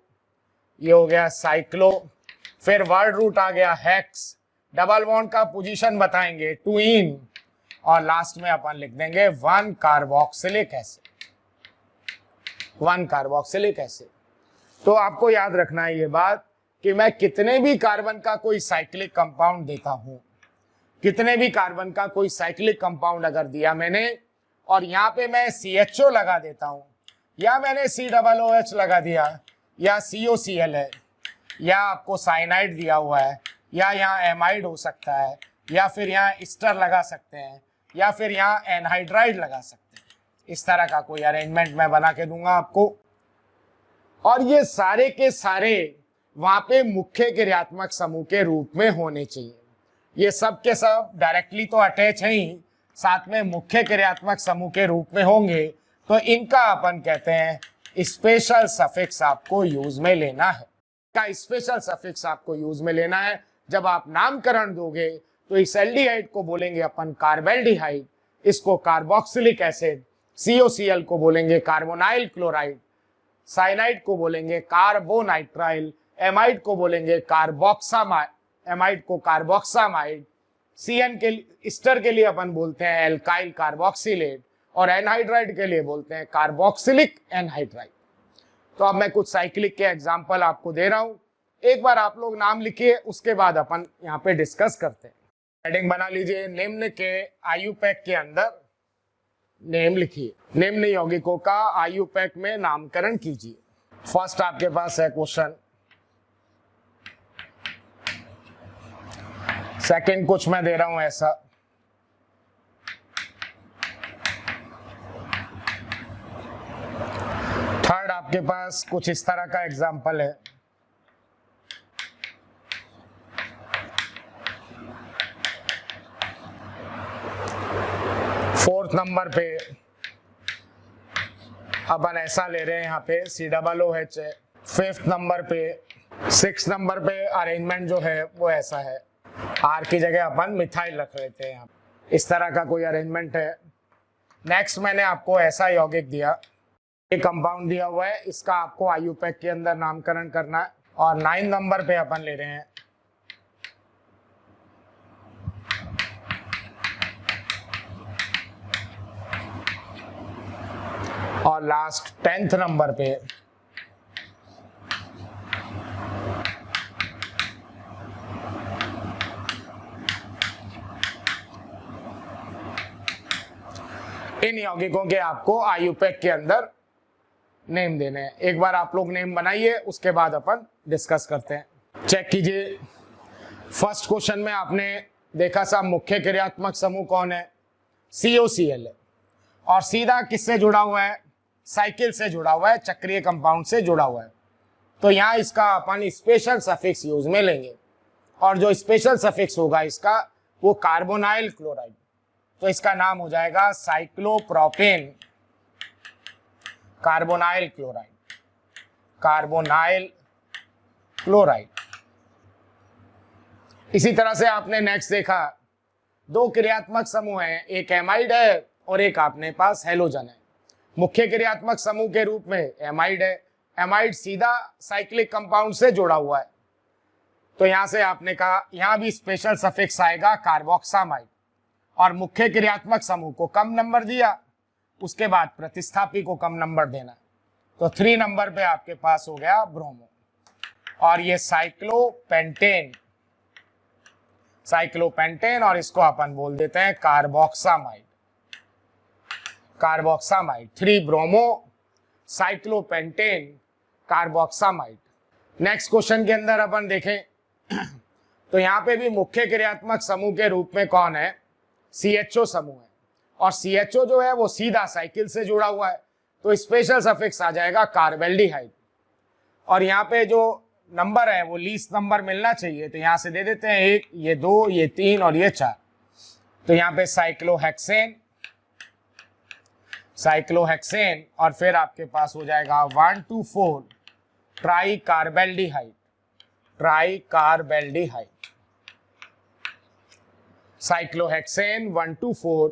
ये हो गया साइक्लो। फिर वर्ड रूट आ गया हेक्स। डबल बॉन्ड का पोजीशन बताएंगे ट्विन। और लास्ट में अपन लिख देंगे 1 कार्बोक्सिलिक एसिड। 1 carboxylic acid. तो आपको याद रखना है ये बात कि मैं कितने भी कार्बन का कोई साइक्लिक कंपाउंड देता हूं, कितने भी कार्बन का कोई साइक्लिक कंपाउंड अगर दिया मैंने और यहाँ पे मैं CHO लगा देता हूं या मैंने COOH लगा दिया या COCl है या आपको साइनाइड दिया हुआ है या यहाँ एमाइड हो सकता है या फिर यहाँ एस्टर लगा सकते हैं या फिर यहाँ एनहाइड्राइड लगा सकते हैं। इस तरह का कोई अरेंजमेंट मैं बना के दूंगा आपको। और ये सारे के सारे वहां पे मुख्य क्रियात्मक समूह के रूप में होने चाहिए। ये सब के सब डायरेक्टली तो अटैच है ही, साथ में मुख्य क्रियात्मक समूह के रूप में होंगे। तो इनका अपन कहते हैं स्पेशल सफिक्स आपको यूज में लेना है। का स्पेशल सफिक्स आपको यूज में लेना है। जब आप नामकरण दोगे तो इस एल्डिहाइड को बोलेंगे अपन कार्बेल्डिहाइड, इसको कार्बोक्सिलिक एसिड, COCl को बोलेंगे कार्बोनाइल क्लोराइड, साइनाइड को बोलेंगे कार्बोनाइट्राइल, एमाइड को बोलेंगे कार्बोक्सामाइड, एमाइड को कार्बोक्सामाइड, CN के एस्टर के लिए अपन बोलते हैं एल्काइल कार्बोक्सिलेट और एनहाइड्राइड के लिए बोलते हैं कार्बोक्सिलिक एनहाइड्राइड। तो अब मैं कुछ साइक्लिक के एग्जांपल आपको दे रहा हूं। एक बार आप लोग नाम लिखिए, उसके बाद अपन यहाँ पे डिस्कस करते हैं। हेडिंग बना लीजिए। निम्न के आयुपैक के अंदर नेम लिखिए। निम्न यौगिकों का आयुपैक में नामकरण कीजिए। फर्स्ट आपके पास है क्वेश्चन। सेकंड कुछ मैं दे रहा हूं ऐसा। थर्ड आपके पास कुछ इस तरह का एग्जाम्पल है। फोर्थ नंबर पे अपन ऐसा ले रहे हैं, यहाँ पे COOH है। फिफ्थ नंबर पे, सिक्स नंबर पे अरेंजमेंट जो है वो ऐसा है, R की जगह अपन मिथाइल रख लेते हैं। इस तरह का कोई अरेंजमेंट है। नेक्स्ट मैंने आपको ऐसा यौगिक दिया, एक कंपाउंड दिया हुआ है, इसका आपको आयुपैक के अंदर नामकरण करना है। और 9 नंबर पे अपन ले रहे हैं और लास्ट 10th नंबर पे इन यौगिकों के आपको आयुपैक के अंदर नेम देने हैं। एक बार आप लोग नेम बनाइए, उसके बाद अपन डिस्कस करते हैं। चेक कीजिए। फर्स्ट क्वेश्चन में आपने देखा साहब मुख्य क्रियात्मक समूह कौन है? COCl है। और सीधा किससे जुड़ा हुआ है? साइकिल से जुड़ा हुआ है, चक्रीय कंपाउंड से जुड़ा हुआ है। तो यहाँ इसका अपन स्पेशल सफिक्स यूज में लेंगे और जो स्पेशल सफिक्स होगा इसका वो कार्बोनाइल क्लोराइड। तो इसका नाम हो जाएगा cyclopropane carbonyl chloride, carbonyl chloride. इसी तरह से आपने नेक्स्ट देखा दो क्रियात्मक समूह हैं, एक एमाइड है और एक आपने पास हेलोजन है। मुख्य क्रियात्मक समूह के रूप में एमाइड है, एमाइड सीधा साइक्लिक कंपाउंड से जुड़ा हुआ है, तो यहां से आपने कहा यहां भी स्पेशल सफिक्स आएगा कार्बोक्सामाइड, और मुख्य क्रियात्मक समूह को कम नंबर दिया, उसके बाद प्रतिस्थापी को कम नंबर देना, तो 3 नंबर पे आपके पास हो गया ब्रोमो। और ये साइक्लोपेंटेन, साइक्लोपेंटेन, और इसको अपन बोल देते हैं carboxamide, carboxamide. 3 bromo, cyclopentane, carboxamide. Next question के अंदर अपन देखें तो यहाँ पे भी मुख्य क्रियात्मक समूह के रूप में कौन है, CHO समूह है, और CHO जो है वो सीधा साइकिल से जुड़ा हुआ है, तो स्पेशल सफिक्स आ जाएगा कार्बेल्डिहाइड। और यहाँ पे जो नंबर है वो लीस्ट नंबर मिलना चाहिए, तो यहाँ से दे देते हैं 1, ये 2, ये 3 और ये 4, तो यहाँ पे साइक्लोहेक्सेन, साइक्लोहेक्सेन, और फिर आपके पास हो जाएगा 1 to 4 try carbaldehyde, try carbaldehyde, cyclohexane 1 to 4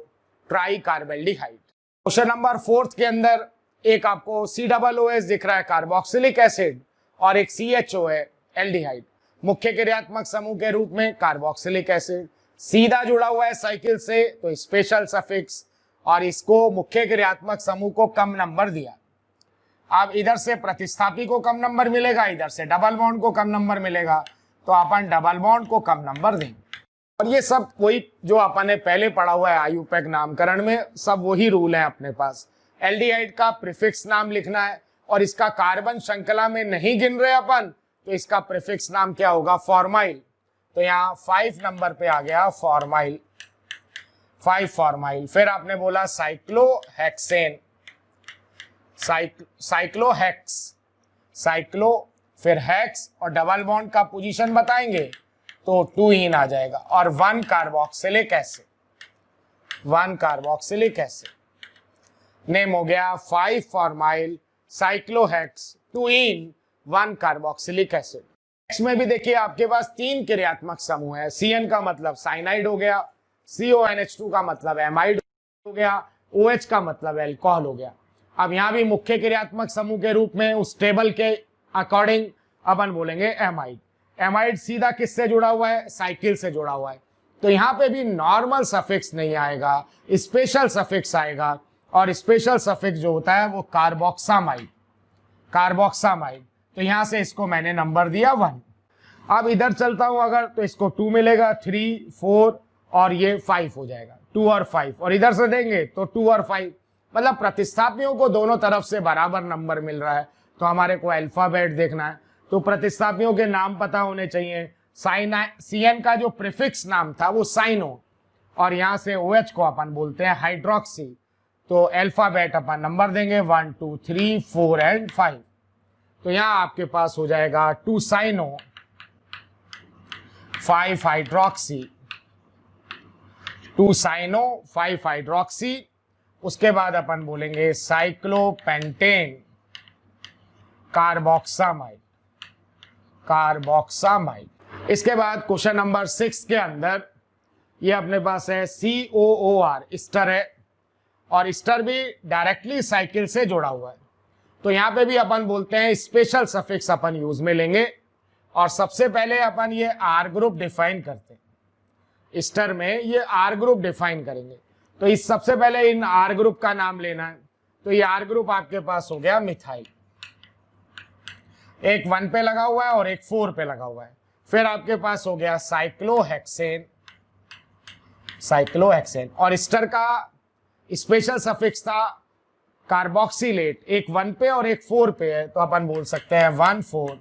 try carbaldehyde. Question number 4 के अंदर एक आपको COOH दिख रहा है कार्बोक्सिलिक एसिड, और एक CHO है एल्डिहाइड। मुख्य क्रियात्मक समूह के रूप में कार्बोक्सिलिक एसिड सीधा जुड़ा हुआ है साइकिल से, तो स्पेशल सफिक्स, और इसको मुख्य क्रियात्मक समूह को कम नंबर दिया। अब इधर से प्रतिस्थापी को कम नंबर मिलेगा, इधर से डबल बॉन्ड को कम नंबर मिलेगा, तो अपन डबल बॉन्ड को कम नंबर देंगे। और ये सब वही जो अपन ने पहले पढ़ा हुआ है IUPAC नामकरण में, सब वही रूल है अपने पास। एल्डिहाइड का प्रीफिक्स नाम लिखना है, और इसका कार्बन श्रृंखला में नहीं गिन रहे अपन, तो इसका प्रीफिक्स नाम क्या होगा, फॉर्माइल। तो यहाँ 5 नंबर पे आ गया फॉर्माइल, 5 फॉर्माइल। फिर आपने बोला साइक्लोहेक्सेन, साइक्लोहेक्स, साइक्लो, फिर हेक्स, और डबल बॉन्ड का पोजीशन बताएंगे तो 2 इन आ जाएगा, और 1 carboxylic acid, 1 carboxylic acid. Name हो गया 5 फॉर्माइल साइक्लोहेक्स 2 इन 1 कार्बोक्सिलिक एसिड। नेक्स्ट में भी देखिए आपके पास 3 क्रियात्मक समूह है। CN का मतलब साइनाइड हो गया, CONH2 का मतलब एमाइड हो गया, OH का मतलब एल्कोहल हो गया। अब यहाँ भी मुख्य क्रियात्मक समूह के रूप में उस टेबल के अकॉर्डिंग अपन बोलेंगे एमाइड। एमाइड सीधा किससे जुड़ा हुआ है, साइकिल से जुड़ा हुआ है, तो यहाँ पे भी नॉर्मल सफिक्स नहीं आएगा, स्पेशल सफिक्स आएगा, और स्पेशल सफिक्स जो होता है वो कार्बोक्सामाइड, कार्बोक्सामाइड। तो यहाँ से इसको मैंने नंबर दिया 1। अब इधर चलता हूं अगर, तो इसको 2 मिलेगा, 3, 4 और ये 5 हो जाएगा, 2 और 5, और इधर से देंगे तो 2 और 5, मतलब प्रतिस्थापियों को दोनों तरफ से बराबर नंबर मिल रहा है। तो हमारे को अल्फाबेट देखना है, तो प्रतिस्थापियों के नाम पता होने चाहिए। CN का जो प्रीफिक्स नाम था वो साइनो, और यहाँ से OH को अपन बोलते हैं हाइड्रोक्सी। तो अल्फाबेट अपन नंबर देंगे 1, 2, 3, 4 एंड 5। तो यहाँ आपके पास हो जाएगा 2 साइनो, 5 हाइड्रोक्सी, 2 साइनो 5 हाइड्रोक्सी। उसके बाद अपन बोलेंगे साइक्लोपेंटेन कार्बोक्सामाइड, कार्बोक्सामाइड। इसके बाद क्वेश्चन नंबर 6 के अंदर ये अपने पास है COOR, स्टर है, और स्टर भी डायरेक्टली साइकिल से जुड़ा हुआ है। तो यहाँ पे भी अपन बोलते हैं स्पेशल सफिक्स अपन यूज में लेंगे, और सबसे पहले अपन ये R ग्रुप डिफाइन करते हैं। स्टर में ये R ग्रुप डिफाइन करेंगे, तो इस सबसे पहले इन R ग्रुप का नाम लेना है। तो ये R ग्रुप आपके पास हो गया मिथाइल, एक 1 पे लगा हुआ है और एक 4 पे लगा हुआ है। फिर आपके पास हो गया साइक्लोहेक्सेन, साइक्लोहेक्सेन, और स्टर का स्पेशल सफिक्स था कार्बोक्सिलेट, एक 1 पे और एक 4 पे है, तो अपन बोल सकते हैं 1,4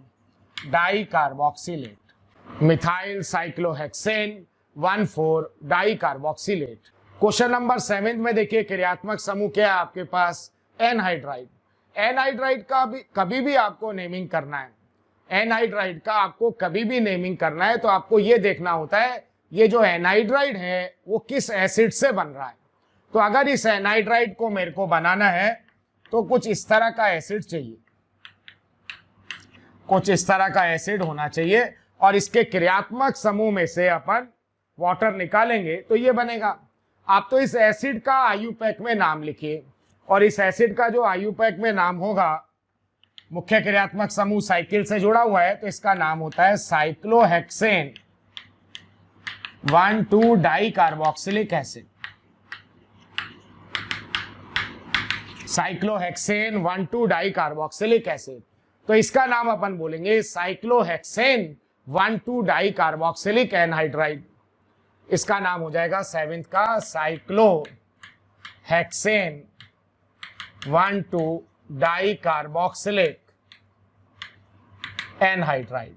di carboxylate, methyl cyclohexane 1,4 di carboxylate. Question number 7 में देखिए क्रियात्मक समूह क्या है आपके पास, एनहाइड्राइड। एनहाइड्राइड का भी कभी भी आपको नेमिंग करना है, एनहाइड्राइड का आपको कभी भी नेमिंग करना है, तो आपको ये देखना होता है ये जो एनहाइड्राइड है वो किस एसिड से बन रहा है। तो अगर इस एनहाइड्राइड को मेरे को बनाना है तो कुछ इस तरह का एसिड चाहिए, कुछ इस तरह का एसिड होना चाहिए, और इसके क्रियात्मक समूह में से अपन वाटर निकालेंगे तो ये बनेगा। आप तो इस एसिड का आयुपैक में नाम लिखिए, और इस एसिड का जो आयुपैक में नाम होगा, मुख्य क्रियात्मक समूह साइकिल से जुड़ा हुआ है, तो इसका नाम होता है cyclohexane 1,2 di carboxylic acid. Cyclohexane 1,2 di carboxylic acid, तो इसका नाम अपन बोलेंगे साइक्लोहेक्सेन 1,2 डाई कार्बोक्सिलिक एनहाइड्राइड। इसका नाम हो जाएगा 7th का cyclohexane 1,2 di carboxylic anhydride.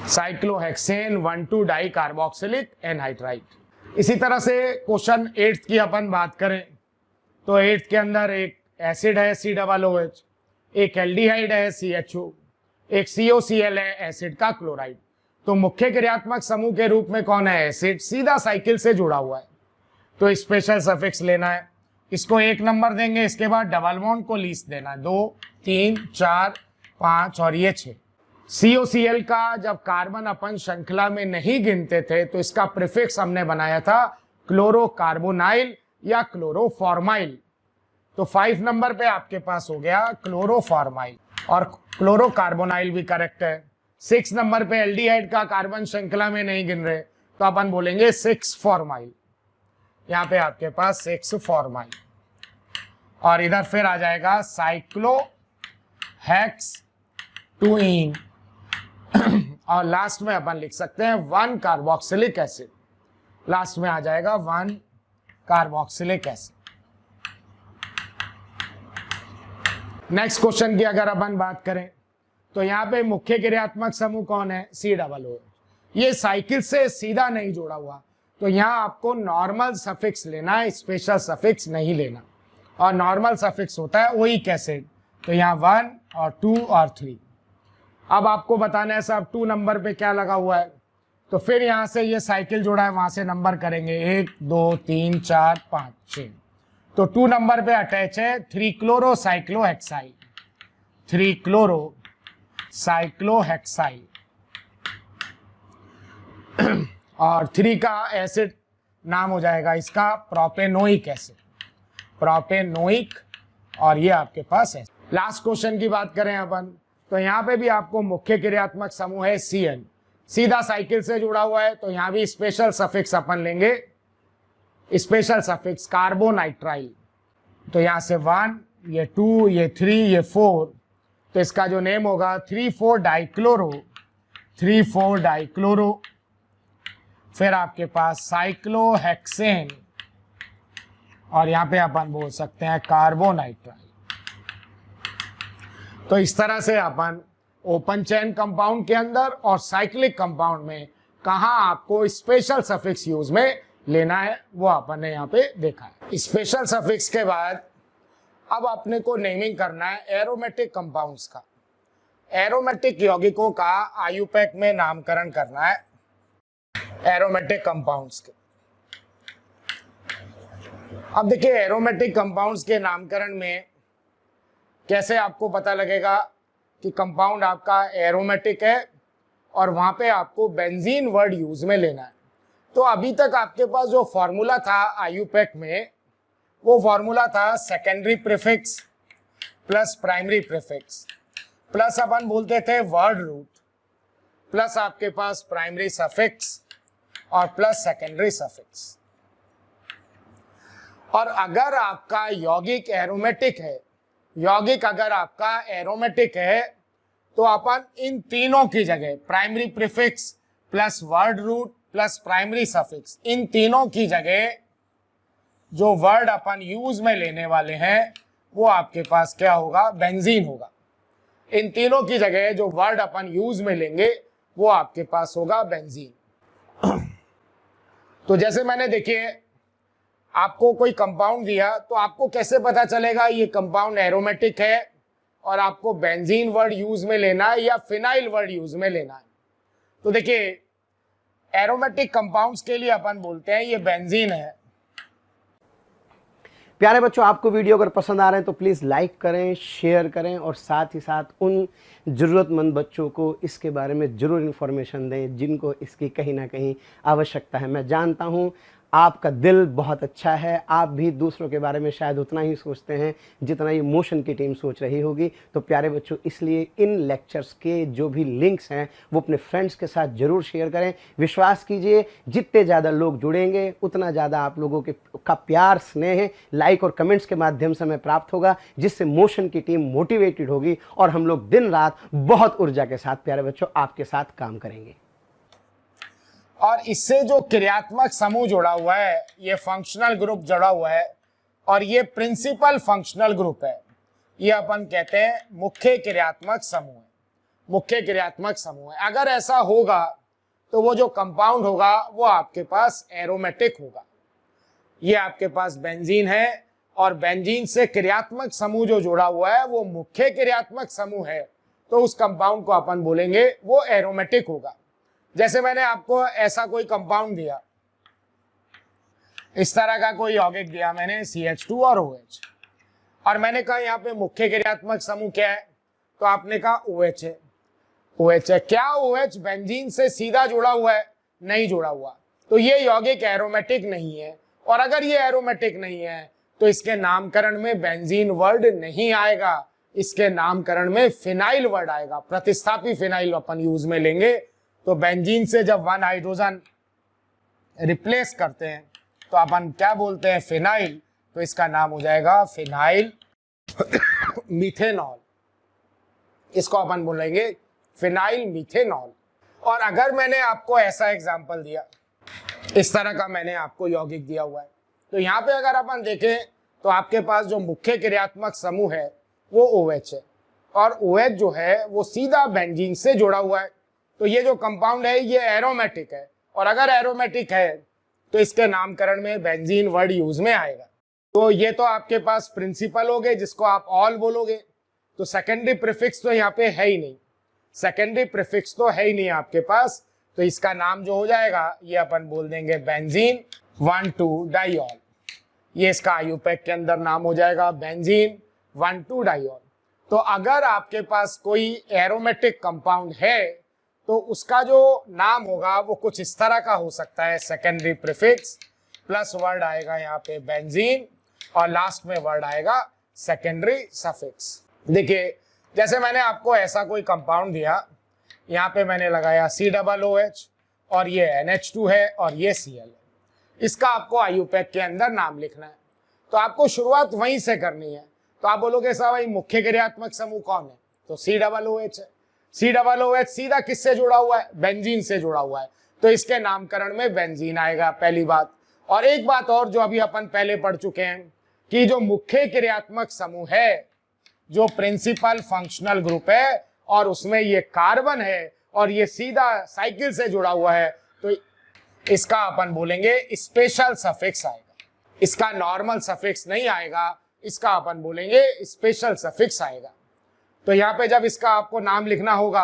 Cyclohexane 1,2 di carboxylic anhydride. इसी तरह से क्वेश्चन 8th की अपन बात करें तो 8th के अंदर एक एसिड है COOH, एक एल्डिहाइड है CHO, एक COCl है एसिड का क्लोराइड। तो मुख्य क्रियात्मक समूह के रूप में कौन है? एसिड, सीधा साइकिल से जुड़ा हुआ है, तो स्पेशल सफिक्स लेना है। इसको 1 नंबर देंगे, इसके बाद डबल बॉन्ड को लीस्ट देना है, 2, 3, 4, 5 और ये 6। COCl का जब कार्बन अपन श्रृंखला में नहीं गिनते थे तो इसका प्रीफिक्स हमने बनाया था क्लोरोकार्बोनाइल या क्लोरोफॉर्माइल। तो 5 नंबर पे आपके पास हो गया क्लोरोफॉर्माइल, और क्लोरोकार्बोनाइल भी करेक्ट है। 6 नंबर पे एल्डिहाइड का कार्बन श्रृंखला में नहीं गिन रहे तो अपन बोलेंगे 6 फॉर्माइल। यहाँ पे आपके पास 6 फॉर्माइल, और इधर फिर आ जाएगा साइक्लोहेक्स-2-ईन और लास्ट में अपन लिख सकते हैं 1 कार्बोक्सिलिक एसिड। लास्ट में आ जाएगा 1 कार्बोक्सिलिक एसिड। नेक्स्ट क्वेश्चन की अगर अपन बात करें तो यहाँ पे मुख्य क्रियात्मक समूह कौन है? COOH। ये साइकिल से सीधा नहीं जुड़ा हुआ, तो यहाँ आपको नॉर्मल सफिक्स लेना है, स्पेशल सफिक्स नहीं लेना। और नॉर्मल सफिक्स होता है ओइक एसिड, तो यहाँ 1 और 2 और 3। अब आपको बताना है साहब 2 नंबर पे क्या लगा हुआ है, तो फिर यहाँ से ये साइकिल जुड़ा है, वहां से नंबर करेंगे 1, 2, 3, 4, 5, 6। तो 2 नंबर पे अटैच है 3-क्लोरोसाइक्लोहेक्साइल, 3-क्लोरोसाइक्लोहेक्साइल। और 3 का एसिड नाम हो जाएगा इसका प्रोपेनोइक एसिड, प्रोपेनोइक, और ये आपके पास है। लास्ट क्वेश्चन की बात करें अपन तो यहाँ पे भी आपको मुख्य क्रियात्मक समूह है Cl, सीधा साइकिल से जुड़ा हुआ है, तो यहाँ भी स्पेशल सफिक्स अपन लेंगे, स्पेशल सफिक्स कार्बोनाइट्राइल। तो यहाँ से 1, ये 2, ये 3, ये 4, तो इसका जो नेम होगा 3,4 डाइक्लोरो, 3,4 डाइक्लोरो। फिर आपके पास साइक्लोहेक्सेन, और यहाँ पे अपन बोल सकते हैं कार्बोनाइट्राइल। तो इस तरह से अपन ओपन चेन कंपाउंड के अंदर और साइक्लिक कंपाउंड में कहाँ आपको स्पेशल सफिक्स यूज में लेना है वो अपन ने यहाँ पे देखा है। स्पेशल सफिक्स के बाद अब अपने को नेमिंग करना है एरोमेटिक कंपाउंड्स का। एरोमेटिक यौगिकों का आयुपैक में नामकरण करना है एरोमेटिक कंपाउंड्स के। अब देखिए एरोमेटिक कंपाउंड्स के नामकरण में कैसे आपको पता लगेगा कि कंपाउंड आपका एरोमेटिक है, और वहां पे आपको बेंजीन वर्ड यूज में लेना है। तो अभी तक आपके पास जो फॉर्मूला था आयुपैक में, वो फॉर्मूला था secondary prefix plus primary prefix plus अपन बोलते थे वर्ड रूट प्लस आपके पास प्राइमरी सफिक्स और प्लस सेकेंडरी सफिक्स। और अगर आपका यौगिक एरोमेटिक है, यौगिक अगर आपका एरोमेटिक है, तो अपन इन तीनों की जगह primary prefix plus word root plus primary suffix, इन तीनों की जगह जो वर्ड अपन यूज में लेने वाले हैं वो आपके पास क्या होगा? बेंजीन होगा। इन तीनों की जगह जो वर्ड अपन यूज में लेंगे वो आपके पास होगा बेंजीन। तो जैसे मैंने देखिए आपको कोई कंपाउंड दिया, तो आपको कैसे पता चलेगा ये कंपाउंड एरोमेटिक है और आपको बेंजीन वर्ड यूज में लेना है या फिनाइल वर्ड यूज में लेना है? तो देखिए एरोमेटिक कंपाउंड्स के लिए अपन बोलते हैं ये बेंजीन है, प्यारे बच्चों, आपको वीडियो अगर पसंद आ रहे हैं तो प्लीज़ लाइक करें, शेयर करें और साथ ही साथ उन ज़रूरतमंद बच्चों को इसके बारे में ज़रूर इन्फॉर्मेशन दें जिनको इसकी कहीं ना कहीं आवश्यकता है। मैं जानता हूँ आपका दिल बहुत अच्छा है, आप भी दूसरों के बारे में शायद उतना ही सोचते हैं जितना ये मोशन की टीम सोच रही होगी। तो प्यारे बच्चों, इसलिए इन लेक्चर्स के जो भी लिंक्स हैं वो अपने फ्रेंड्स के साथ ज़रूर शेयर करें। विश्वास कीजिए, जितने ज़्यादा लोग जुड़ेंगे उतना ज़्यादा आप लोगों का प्यार, स्नेह, लाइक और कमेंट्स के माध्यम से हमें प्राप्त होगा, जिससे मोशन की टीम मोटिवेटेड होगी और हम लोग दिन रात बहुत ऊर्जा के साथ प्यारे बच्चों आपके साथ काम करेंगे। और इससे जो क्रियात्मक समूह जुड़ा हुआ है, ये फंक्शनल ग्रुप जुड़ा हुआ है और ये प्रिंसिपल फंक्शनल ग्रुप है, ये अपन कहते हैं मुख्य क्रियात्मक समूह है। मुख्य क्रियात्मक समूह है। अगर ऐसा होगा तो वो जो कंपाउंड होगा वो आपके पास एरोमेटिक होगा। ये आपके पास बेंजीन है और बेंजीन से क्रियात्मक समूह जो जुड़ा हुआ है वो मुख्य क्रियात्मक समूह है, तो उस कंपाउंड को अपन बोलेंगे वो एरोमेटिक होगा। जैसे मैंने आपको ऐसा कोई कंपाउंड दिया, इस तरह का कोई यौगिक दिया मैंने CH2 और OH, और मैंने कहा यहाँ पे मुख्य क्रियात्मक समूह क्या है, तो आपने कहा OH है। OH है। क्या OH बेंजीन से सीधा जुड़ा हुआ है? नहीं जुड़ा हुआ, तो ये यौगिक एरोमेटिक नहीं है। और अगर ये एरोमेटिक नहीं है तो इसके नामकरण में बेंजीन वर्ड नहीं आएगा, इसके नामकरण में फिनाइल वर्ड आएगा। प्रतिस्थापी फिनाइल अपन यूज में लेंगे। तो बेंजीन से जब 1 हाइड्रोजन रिप्लेस करते हैं तो अपन क्या बोलते हैं? फिनाइल। तो इसका नाम हो जाएगा फिनाइल मीथेनॉल। इसको अपन बोलेंगे फिनाइल मीथेनॉल। और अगर मैंने आपको ऐसा एग्जांपल दिया, इस तरह का मैंने आपको यौगिक दिया हुआ है, तो यहाँ पे अगर अपन देखें तो आपके पास जो मुख्य क्रियात्मक समूह है वो OH है और OH जो है वो सीधा बेंजीन से जुड़ा हुआ है। तो ये जो कंपाउंड है ये एरोमेटिक है, और अगर एरोमेटिक है तो इसके नामकरण में बेंजीन वर्ड यूज में आएगा। तो ये तो आपके पास प्रिंसिपल हो गए जिसको आप ऑल बोलोगे। तो सेकेंडरी प्रीफिक्स तो यहाँ पे है ही नहीं, सेकेंडरी प्रीफिक्स तो है ही नहीं आपके पास, तो इसका नाम जो हो जाएगा ये अपन बोल देंगे बेंजीन 1,2-डाइऑल। ये इसका आयुपैक के अंदर नाम हो जाएगा बेंजीन 1,2-डाइऑल। तो अगर आपके पास कोई एरोमेटिक कंपाउंड है तो उसका जो नाम होगा वो कुछ इस तरह का हो सकता है, सेकेंडरी प्रीफिक्स प्लस वर्ड आएगा यहाँ पे बेंजीन और लास्ट में वर्ड आएगा सेकेंडरी सफिक्स। देखिए, जैसे मैंने आपको ऐसा कोई कंपाउंड दिया, यहाँ पे मैंने लगाया COOH और ये NH2 है और ये Cl है। इसका आपको आयुपैक के अंदर नाम लिखना है। तो आपको शुरुआत वहीं से करनी है। तो आप बोलोगे साहब भाई मुख्य क्रियात्मक समूह कौन है? तो COOH है। COOH सीधा किससे जुड़ा हुआ है? बेंजीन से जुड़ा हुआ है, तो इसके नामकरण में बेंजीन आएगा, पहली बात। और एक बात और जो अभी अपन पहले पढ़ चुके हैं कि जो मुख्य क्रियात्मक समूह है, जो प्रिंसिपल फंक्शनल ग्रुप है और उसमें ये कार्बन है और ये सीधा साइकिल से जुड़ा हुआ है, तो इसका अपन बोलेंगे स्पेशल सफिक्स आएगा। इसका नॉर्मल सफिक्स नहीं आएगा, इसका अपन बोलेंगे स्पेशल सफिक्स आएगा। तो यहाँ पे जब इसका आपको नाम लिखना होगा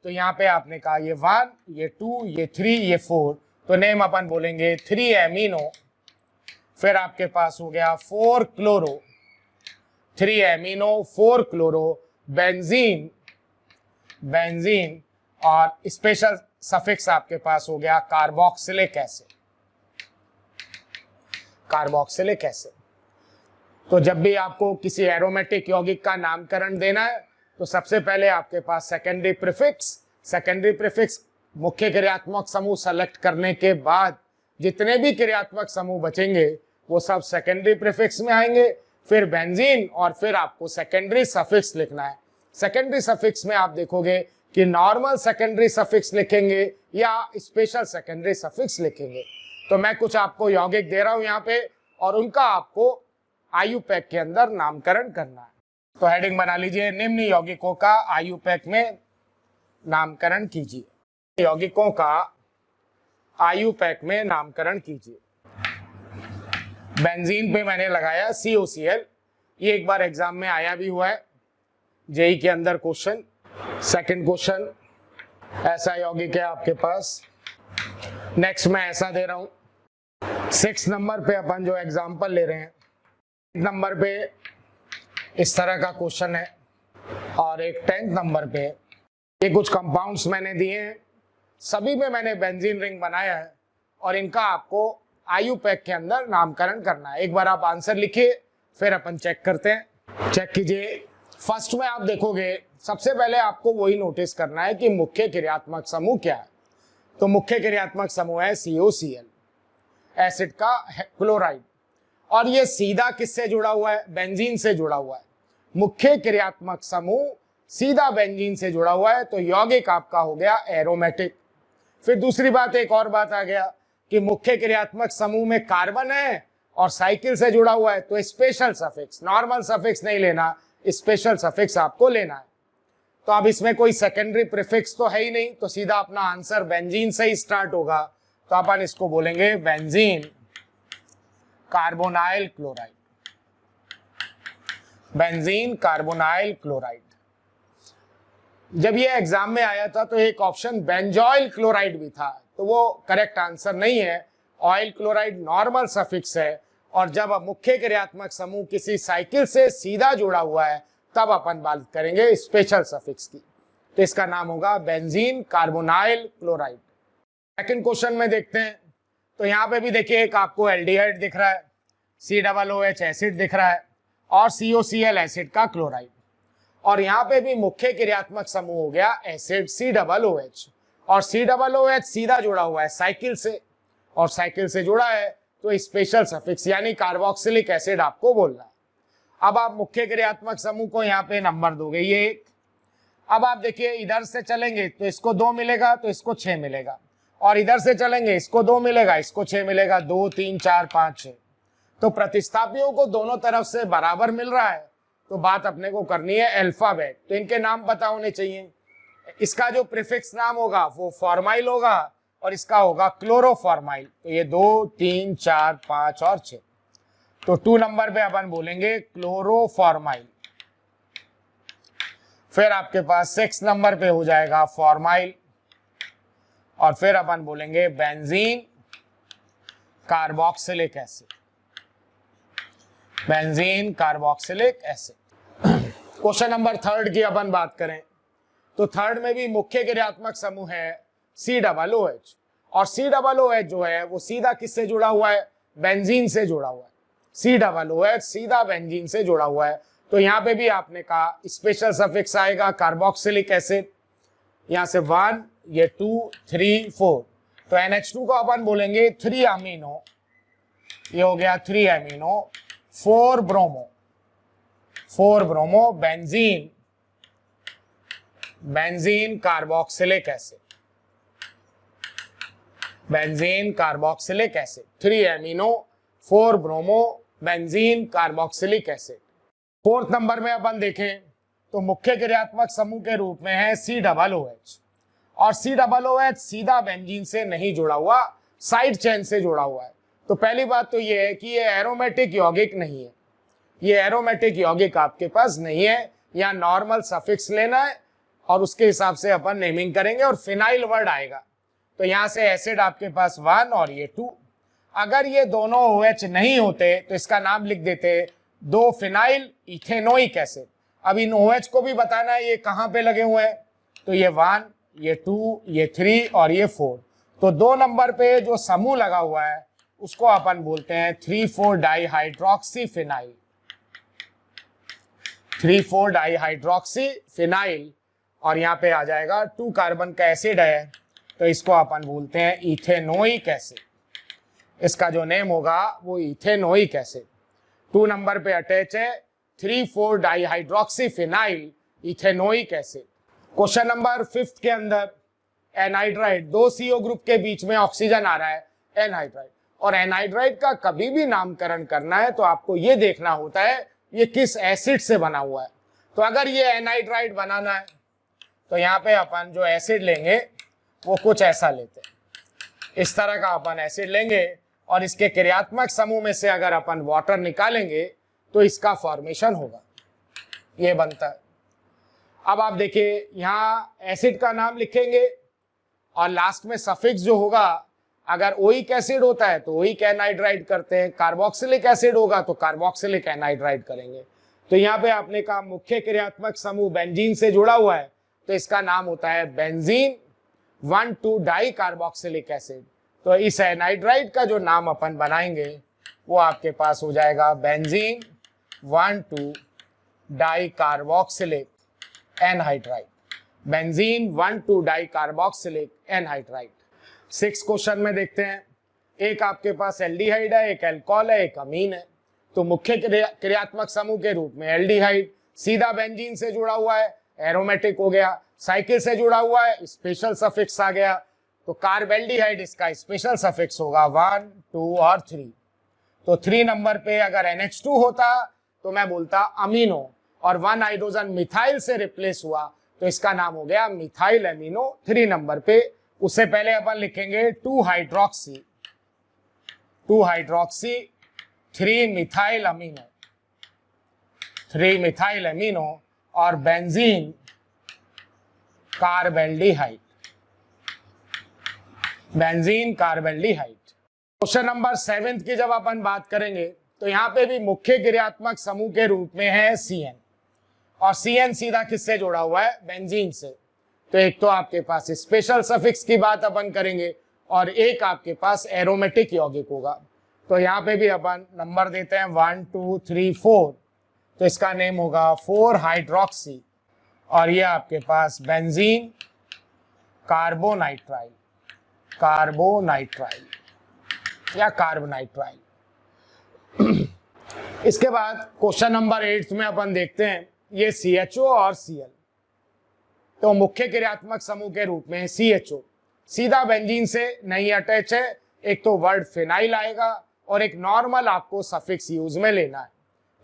तो यहाँ पे आपने कहा ये 1, ये 2, ये 3, ये 4, तो नेम अपन बोलेंगे 3 एमिनो, फिर आपके पास हो गया 4 chloro, 3 amino 4 chloro benzene, benzene, और स्पेशल सफिक्स आपके पास हो गया कार्बोक्सिलिक एसिड, कार्बोक्सिलिक एसिड। तो जब भी आपको किसी एरोमेटिक यौगिक का नामकरण देना है तो सबसे पहले आपके पास सेकेंडरी प्रीफिक्स मुख्य क्रियात्मक समूह सेलेक्ट करने के बाद जितने भी क्रियात्मक समूह बचेंगे वो सब सेकेंडरी प्रीफिक्स में आएंगे, फिर बेंजीन, और फिर आपको सेकेंडरी सफिक्स लिखना है। सेकेंडरी सफिक्स में आप देखोगे कि नॉर्मल सेकेंडरी सफिक्स लिखेंगे या स्पेशल सेकेंडरी सफिक्स लिखेंगे। तो मैं कुछ आपको यौगिक दे रहा हूं यहाँ पे और उनका आपको आयुपैक के अंदर नामकरण करना है। तो हेडिंग बना लीजिए, निम्न यौगिकों का आयुपैक में नामकरण कीजिए। यौगिकों का आयुपैक में नामकरण कीजिए। बेंजीन पे मैंने लगाया COCl, ये एक बार एग्जाम में आया भी हुआ है, जेई के अंदर क्वेश्चन। सेकंड क्वेश्चन, ऐसा यौगिक है आपके पास। नेक्स्ट मैं ऐसा दे रहा हूं। 6 नंबर पे अपन जो एग्जाम्पल ले रहे हैं नंबर पे इस तरह का क्वेश्चन है और एक 10th नंबर पे ये कुछ कंपाउंड्स मैंने दिए हैं, सभी में मैंने बेंजीन रिंग बनाया है और इनका आपको IUPAC के अंदर नामकरण करना है। एक बार आप आंसर लिखिए, फिर अपन चेक करते हैं। चेक कीजिए। फर्स्ट में आप देखोगे, सबसे पहले आपको वही नोटिस करना है कि मुख्य क्रियात्मक समूह क्या है। तो मुख्य क्रियात्मक समूह है COCl, एसिड का क्लोराइड, और ये सीधा किससे जुड़ा हुआ है? बेंजीन से जुड़ा हुआ है। मुख्य क्रियात्मक समूह सीधा बेंजीन से जुड़ा हुआ है, तो यौगिक आपका हो गया एरोमेटिक। फिर दूसरी बात, एक और बात आ गया कि मुख्य क्रियात्मक समूह में कार्बन है और साइकिल से जुड़ा हुआ है, तो स्पेशल सफिक्स, नॉर्मल सफिक्स नहीं लेना, स्पेशल सफिक्स आपको लेना है। तो अब इसमें कोई सेकेंडरी प्रीफिक्स तो है ही नहीं, तो सीधा अपना आंसर बेंजीन से ही स्टार्ट होगा। तो अपन इसको बोलेंगे benzene carbonyl chloride, benzene carbonyl chloride. जब ये एग्जाम में आया था तो एक ऑप्शन बेंजॉइल क्लोराइड भी था, तो वो करेक्ट आंसर नहीं है। ऑयल क्लोराइड नॉर्मल सफिक्स है, और जब मुख्य क्रियात्मक समूह किसी साइकिल से सीधा जुड़ा हुआ है तब अपन बात करेंगे स्पेशल सफिक्स की। तो इसका नाम होगा benzene carbonyl chloride. Second question में देखते हैं। तो यहाँ पे भी देखिए, एक आपको एल्डिहाइड दिख रहा है, COOH एसिड दिख रहा है, और COCl एसिड का क्लोराइड, और यहाँ पे भी मुख्य क्रियात्मक समूह हो गया एसिड COOH, और COOH सीधा जुड़ा हुआ है साइकिल से, और साइकिल से जुड़ा है तो स्पेशल सफिक्स यानी कार्बोक्सिलिक एसिड आपको बोलना है। अब आप मुख्य क्रियात्मक समूह को यहाँ पे नंबर दोगे, ये एक। अब आप देखिए, इधर से चलेंगे तो इसको 2 मिलेगा, तो इसको 6 मिलेगा, और इधर से चलेंगे इसको 2 मिलेगा, इसको 6 मिलेगा, 2 3 4 5 6। तो प्रतिस्थापियों को दोनों तरफ से बराबर मिल रहा है, तो बात अपने को करनी है अल्फाबेट। तो इनके नाम पता होने चाहिए। इसका जो प्रीफिक्स नाम होगा वो फॉर्माइल होगा, और इसका होगा क्लोरोफॉर्माइल। तो ये 2 3 4 5 और 6। तो 2 नंबर पे अपन बोलेंगे क्लोरोफॉर्माइल। फिर आपके पास 6 नंबर पे हो जाएगा फॉर्माइल, और फिर अपन बोलेंगे benzene carboxylic acid, benzene carboxylic acid. Question number 3 की अपन बात करें तो थर्ड में भी मुख्य क्रियात्मक समूह है COOH, और COOH जो है वो सीधा किससे जुड़ा हुआ है? बेंजीन से जुड़ा हुआ है। COOH सीधा बेंजीन से जुड़ा हुआ है, तो यहाँ पे भी आपने कहा स्पेशल सफिक्स आएगा कार्बोक्सिलिक एसिड। यहाँ से 1, ये 2 3 4, तो NH2 को अपन बोलेंगे 3 अमीनो, ये हो गया 3 amino, 4 bromo, 4 bromo benzene, benzene carboxylic acid, benzene carboxylic acid, 3 amino 4 bromo benzene carboxylic acid. 4th number में अपन देखें तो मुख्य क्रियात्मक समूह के रूप में है COOH, और COOH सीधा बेंजीन से नहीं जुड़ा हुआ, साइड चेन से जुड़ा हुआ है। तो पहली बात तो ये है कि ये एरोमेटिक यौगिक नहीं है, ये एरोमेटिक यौगिक आपके पास नहीं है। यहाँ नॉर्मल सफिक्स लेना है और उसके हिसाब से अपन नेमिंग करेंगे, और फिनाइल वर्ड आएगा। तो यहाँ से एसिड आपके पास 1 और ये 2। अगर ये दोनों OH नहीं होते तो इसका नाम लिख देते 2 फिनाइल इथेनोइक एसिड। अब इन OH को भी बताना है ये कहाँ पे लगे हुए हैं, तो ये 1, ये 2, ये 3 और ये 4। तो 2 नंबर पे जो समूह लगा हुआ है उसको अपन बोलते हैं 3,4 डाइहाइड्रोक्सी फिनाइल, 3,4 डाइहाइड्रोक्सी फिनाइल, और यहाँ पे आ जाएगा 2 कार्बन का एसिड है, तो इसको अपन बोलते हैं इथेनोइक एसिड। इसका जो नेम होगा वो इथेनोइक एसिड। 2 नंबर पे अटैच है 3,4 dihydroxy phenyl ethanoic acid. Question number 5 के अंदर एनहाइड्राइड, 2 CO ग्रुप के बीच में ऑक्सीजन आ रहा है एनहाइड्राइड, और एनहाइड्राइड का कभी भी नामकरण करना है तो आपको ये देखना होता है ये किस एसिड से बना हुआ है। तो अगर ये एनहाइड्राइड बनाना है तो यहाँ पे अपन जो एसिड लेंगे वो कुछ ऐसा लेते हैं, इस तरह का अपन एसिड लेंगे, और इसके क्रियात्मक समूह में से अगर अपन वाटर निकालेंगे तो इसका फॉर्मेशन होगा, ये बनता है। अब आप देखिए यहाँ एसिड का नाम लिखेंगे और लास्ट में सफिक्स जो होगा अगर ओइक एसिड होता है तो ओइक एनहाइड्राइड करते हैं, कार्बोक्सिलिक एसिड होगा तो कार्बोक्सिलिक एनहाइड्राइड करेंगे। तो यहाँ पे आपने कहा मुख्य क्रियात्मक समूह बेंजीन से जुड़ा हुआ है तो इसका नाम होता है बेंजीन 1,2 डाई कार्बोक्सिलिक एसिड। तो इस एनहाइड्राइड का जो नाम अपन बनाएंगे वो आपके पास हो जाएगा benzene 1,2 di carboxylic anhydride, benzene 1,2 di carboxylic anhydride. 6 question में देखते हैं, एक आपके पास एल्डिहाइड है, एक अल्कोहल है, एक अमीन है। तो मुख्य क्रियात्मक समूह के रूप में एल्डिहाइड सीधा बेंजीन से जुड़ा हुआ है, एरोमेटिक हो गया, साइकिल से जुड़ा हुआ है, स्पेशल सफिक्स आ गया। तो कार्बेल्डिहाइड इसका स्पेशल सफिक्स होगा 1, 2 और 3। तो 3 नंबर पे अगर NH2 होता तो मैं बोलता अमीनो, और 1 हाइड्रोजन मिथाइल से रिप्लेस हुआ तो इसका नाम हो गया मिथाइल एमिनो 3 नंबर पे। उससे पहले अपन लिखेंगे 2 hydroxy 3 methyl amino, 3 methyl amino और benzene carbaldehyde, benzene carbaldehyde. Question number 7 की जब अपन बात करेंगे तो यहाँ पे भी मुख्य क्रियात्मक समूह के रूप में है CN, और CN सीधा किससे जुड़ा हुआ है? बेंजीन से। तो एक तो आपके पास स्पेशल सफिक्स की बात अपन करेंगे और एक आपके पास एरोमेटिक यौगिक होगा। तो यहाँ पे भी अपन नंबर देते हैं 1, 2, 3, 4। तो इसका नेम होगा 4 हाइड्रोक्सी, और ये आपके पास बेंजीन कार्बोनाइट्राइल, कार्बोनाइट्राइल या कार्बोनाइट्राइल। इसके बाद क्वेश्चन नंबर 8 में अपन देखते हैं ये CHO और Cl। तो मुख्य क्रियात्मक समूह के रूप में CHO सीधा बेंजीन से नहीं अटैच है, एक तो वर्ड फिनाइल आएगा और एक नॉर्मल आपको सफिक्स यूज में लेना है।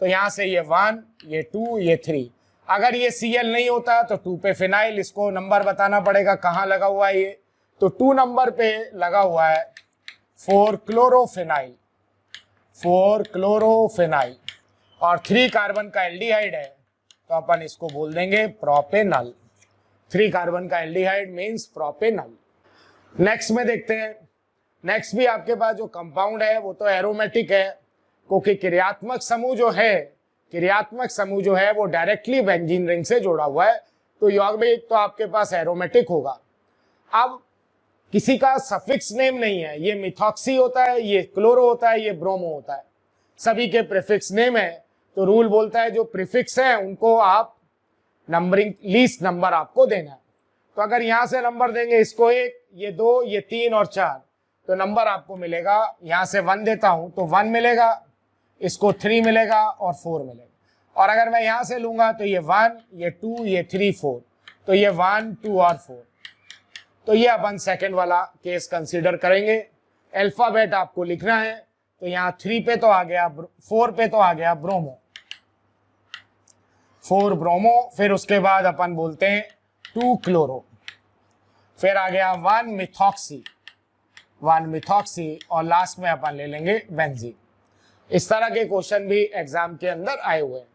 तो यहां से ये 1, ये 2, ये 3। अगर ये Cl नहीं होता तो 2 पे फिनाइल, इसको नंबर बताना पड़ेगा कहाँ लगा हुआ है ये। तो 2 नंबर पे लगा हुआ है 4 क्लोरोफिनाइल, 4 क्लोरोफिनाइल, और 3 कार्बन का एल्डिहाइड है तो अपन इसको बोल देंगे प्रोपेनल। 3 कार्बन का एल्डिहाइड मीन्स प्रोपेनल। नेक्स्ट में देखते हैं, नेक्स्ट भी आपके पास जो कंपाउंड है वो तो एरोमेटिक है, क्योंकि क्रियात्मक समूह जो है वो डायरेक्टली बेंजीन रिंग से जुड़ा हुआ है। तो यौगिक तो आपके पास एरोमेटिक होगा। अब किसी का सफिक्स नेम नहीं है, ये मिथॉक्सी होता है, ये क्लोरो होता है, ये ब्रोमो होता है, सभी के प्रीफिक्स नेम है। तो रूल बोलता है जो प्रीफिक्स है उनको आप नंबरिंग लीस्ट नंबर आपको देना है। तो अगर यहां से नंबर देंगे, इसको 1, ये 2, ये 3 और 4, तो नंबर आपको मिलेगा, यहां से 1 देता हूं तो 1 मिलेगा, इसको 3 मिलेगा और 4 मिलेगा। और अगर मैं यहां से लूंगा तो ये 1, ये 2, ये 3, 4, तो ये 1, 2 और 4। तो ये अपन सेकंड वाला केस कंसीडर करेंगे। अल्फाबेट आपको लिखना है, तो यहाँ 3 पे तो आ गया, 4 पे तो आ गया ब्रोमो, 4 ब्रोमो। फिर उसके बाद अपन बोलते हैं 2 क्लोरो, फिर आ गया 1 मिथॉक्सी, 1 मिथॉक्सी, और लास्ट में अपन ले लेंगे बेंजीन। इस तरह के क्वेश्चन भी एग्जाम के अंदर आए हुए हैं।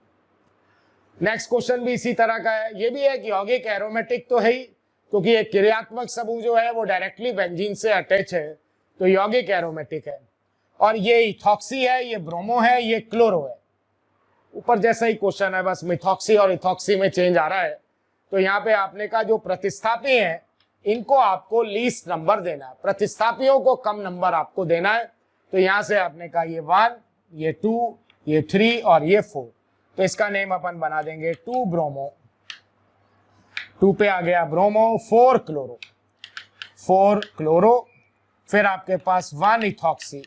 नेक्स्ट क्वेश्चन भी इसी तरह का है। ये भी है कि यौगिक एरोमेटिक तो है ही, क्योंकि एक क्रियात्मक समूह जो है वो डायरेक्टली बेंजीन से अटैच है, तो यौगिक एरोमेटिक है। और ये इथॉक्सी है, ये ब्रोमो है, ये क्लोरो है। ऊपर जैसा ही क्वेश्चन है, बस मिथॉक्सी और इथॉक्सी में चेंज आ रहा है। तो यहाँ पे आपने कहा जो प्रतिस्थापी हैं इनको आपको लीस्ट नंबर देना है, प्रतिस्थापियों को कम नंबर आपको देना है। तो यहाँ से आपने कहा ये 1, ये 2, ये 3 और ये 4। तो इसका नेम अपन बना देंगे 2 ब्रोमो, 2 पे आ गया ब्रोमो, 4 क्लोरो, 4 क्लोरो, फिर आपके पास 1 इथॉक्सी,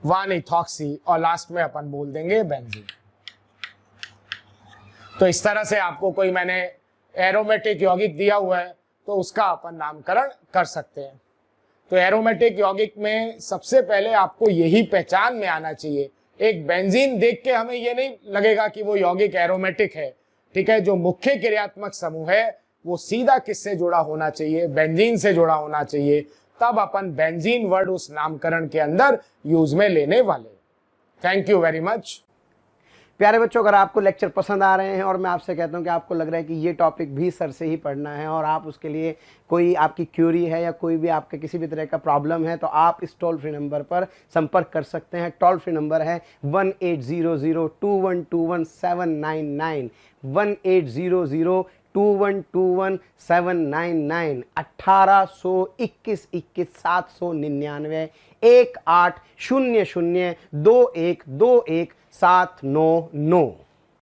1 इथॉक्सी, और लास्ट में अपन बोल देंगे बेंजीन। तो इस तरह से आपको कोई मैंने एरोमेटिक यौगिक दिया हुआ है तो उसका अपन नामकरण कर सकते हैं। तो एरोमेटिक यौगिक में सबसे पहले आपको यही पहचान में आना चाहिए, एक बेंजीन देख के हमें ये नहीं लगेगा कि वो यौगिक एरोमेटिक है, ठीक है। जो मुख्य क्रियात्मक समूह है वो सीधा किससे जुड़ा होना चाहिए? बेंजीन से जुड़ा होना चाहिए। तब अपन बेंजीन वर्ड उस नामकरण के अंदर यूज में लेने वाले। Thank you very much. प्यारे बच्चों, अगर आपको लेक्चर पसंद आ रहे हैं और मैं आपसे कहता हूं कि आपको लग रहा है कि ये टॉपिक भी सर से ही पढ़ना है और आप उसके लिए कोई आपकी क्यूरी है या कोई भी आपके किसी भी तरह का प्रॉब्लम है, तो आप इस टोल फ्री नंबर पर संपर्क कर सकते हैं। टोल फ्री नंबर है 18002121 1800212799 1821 799 18002121 799।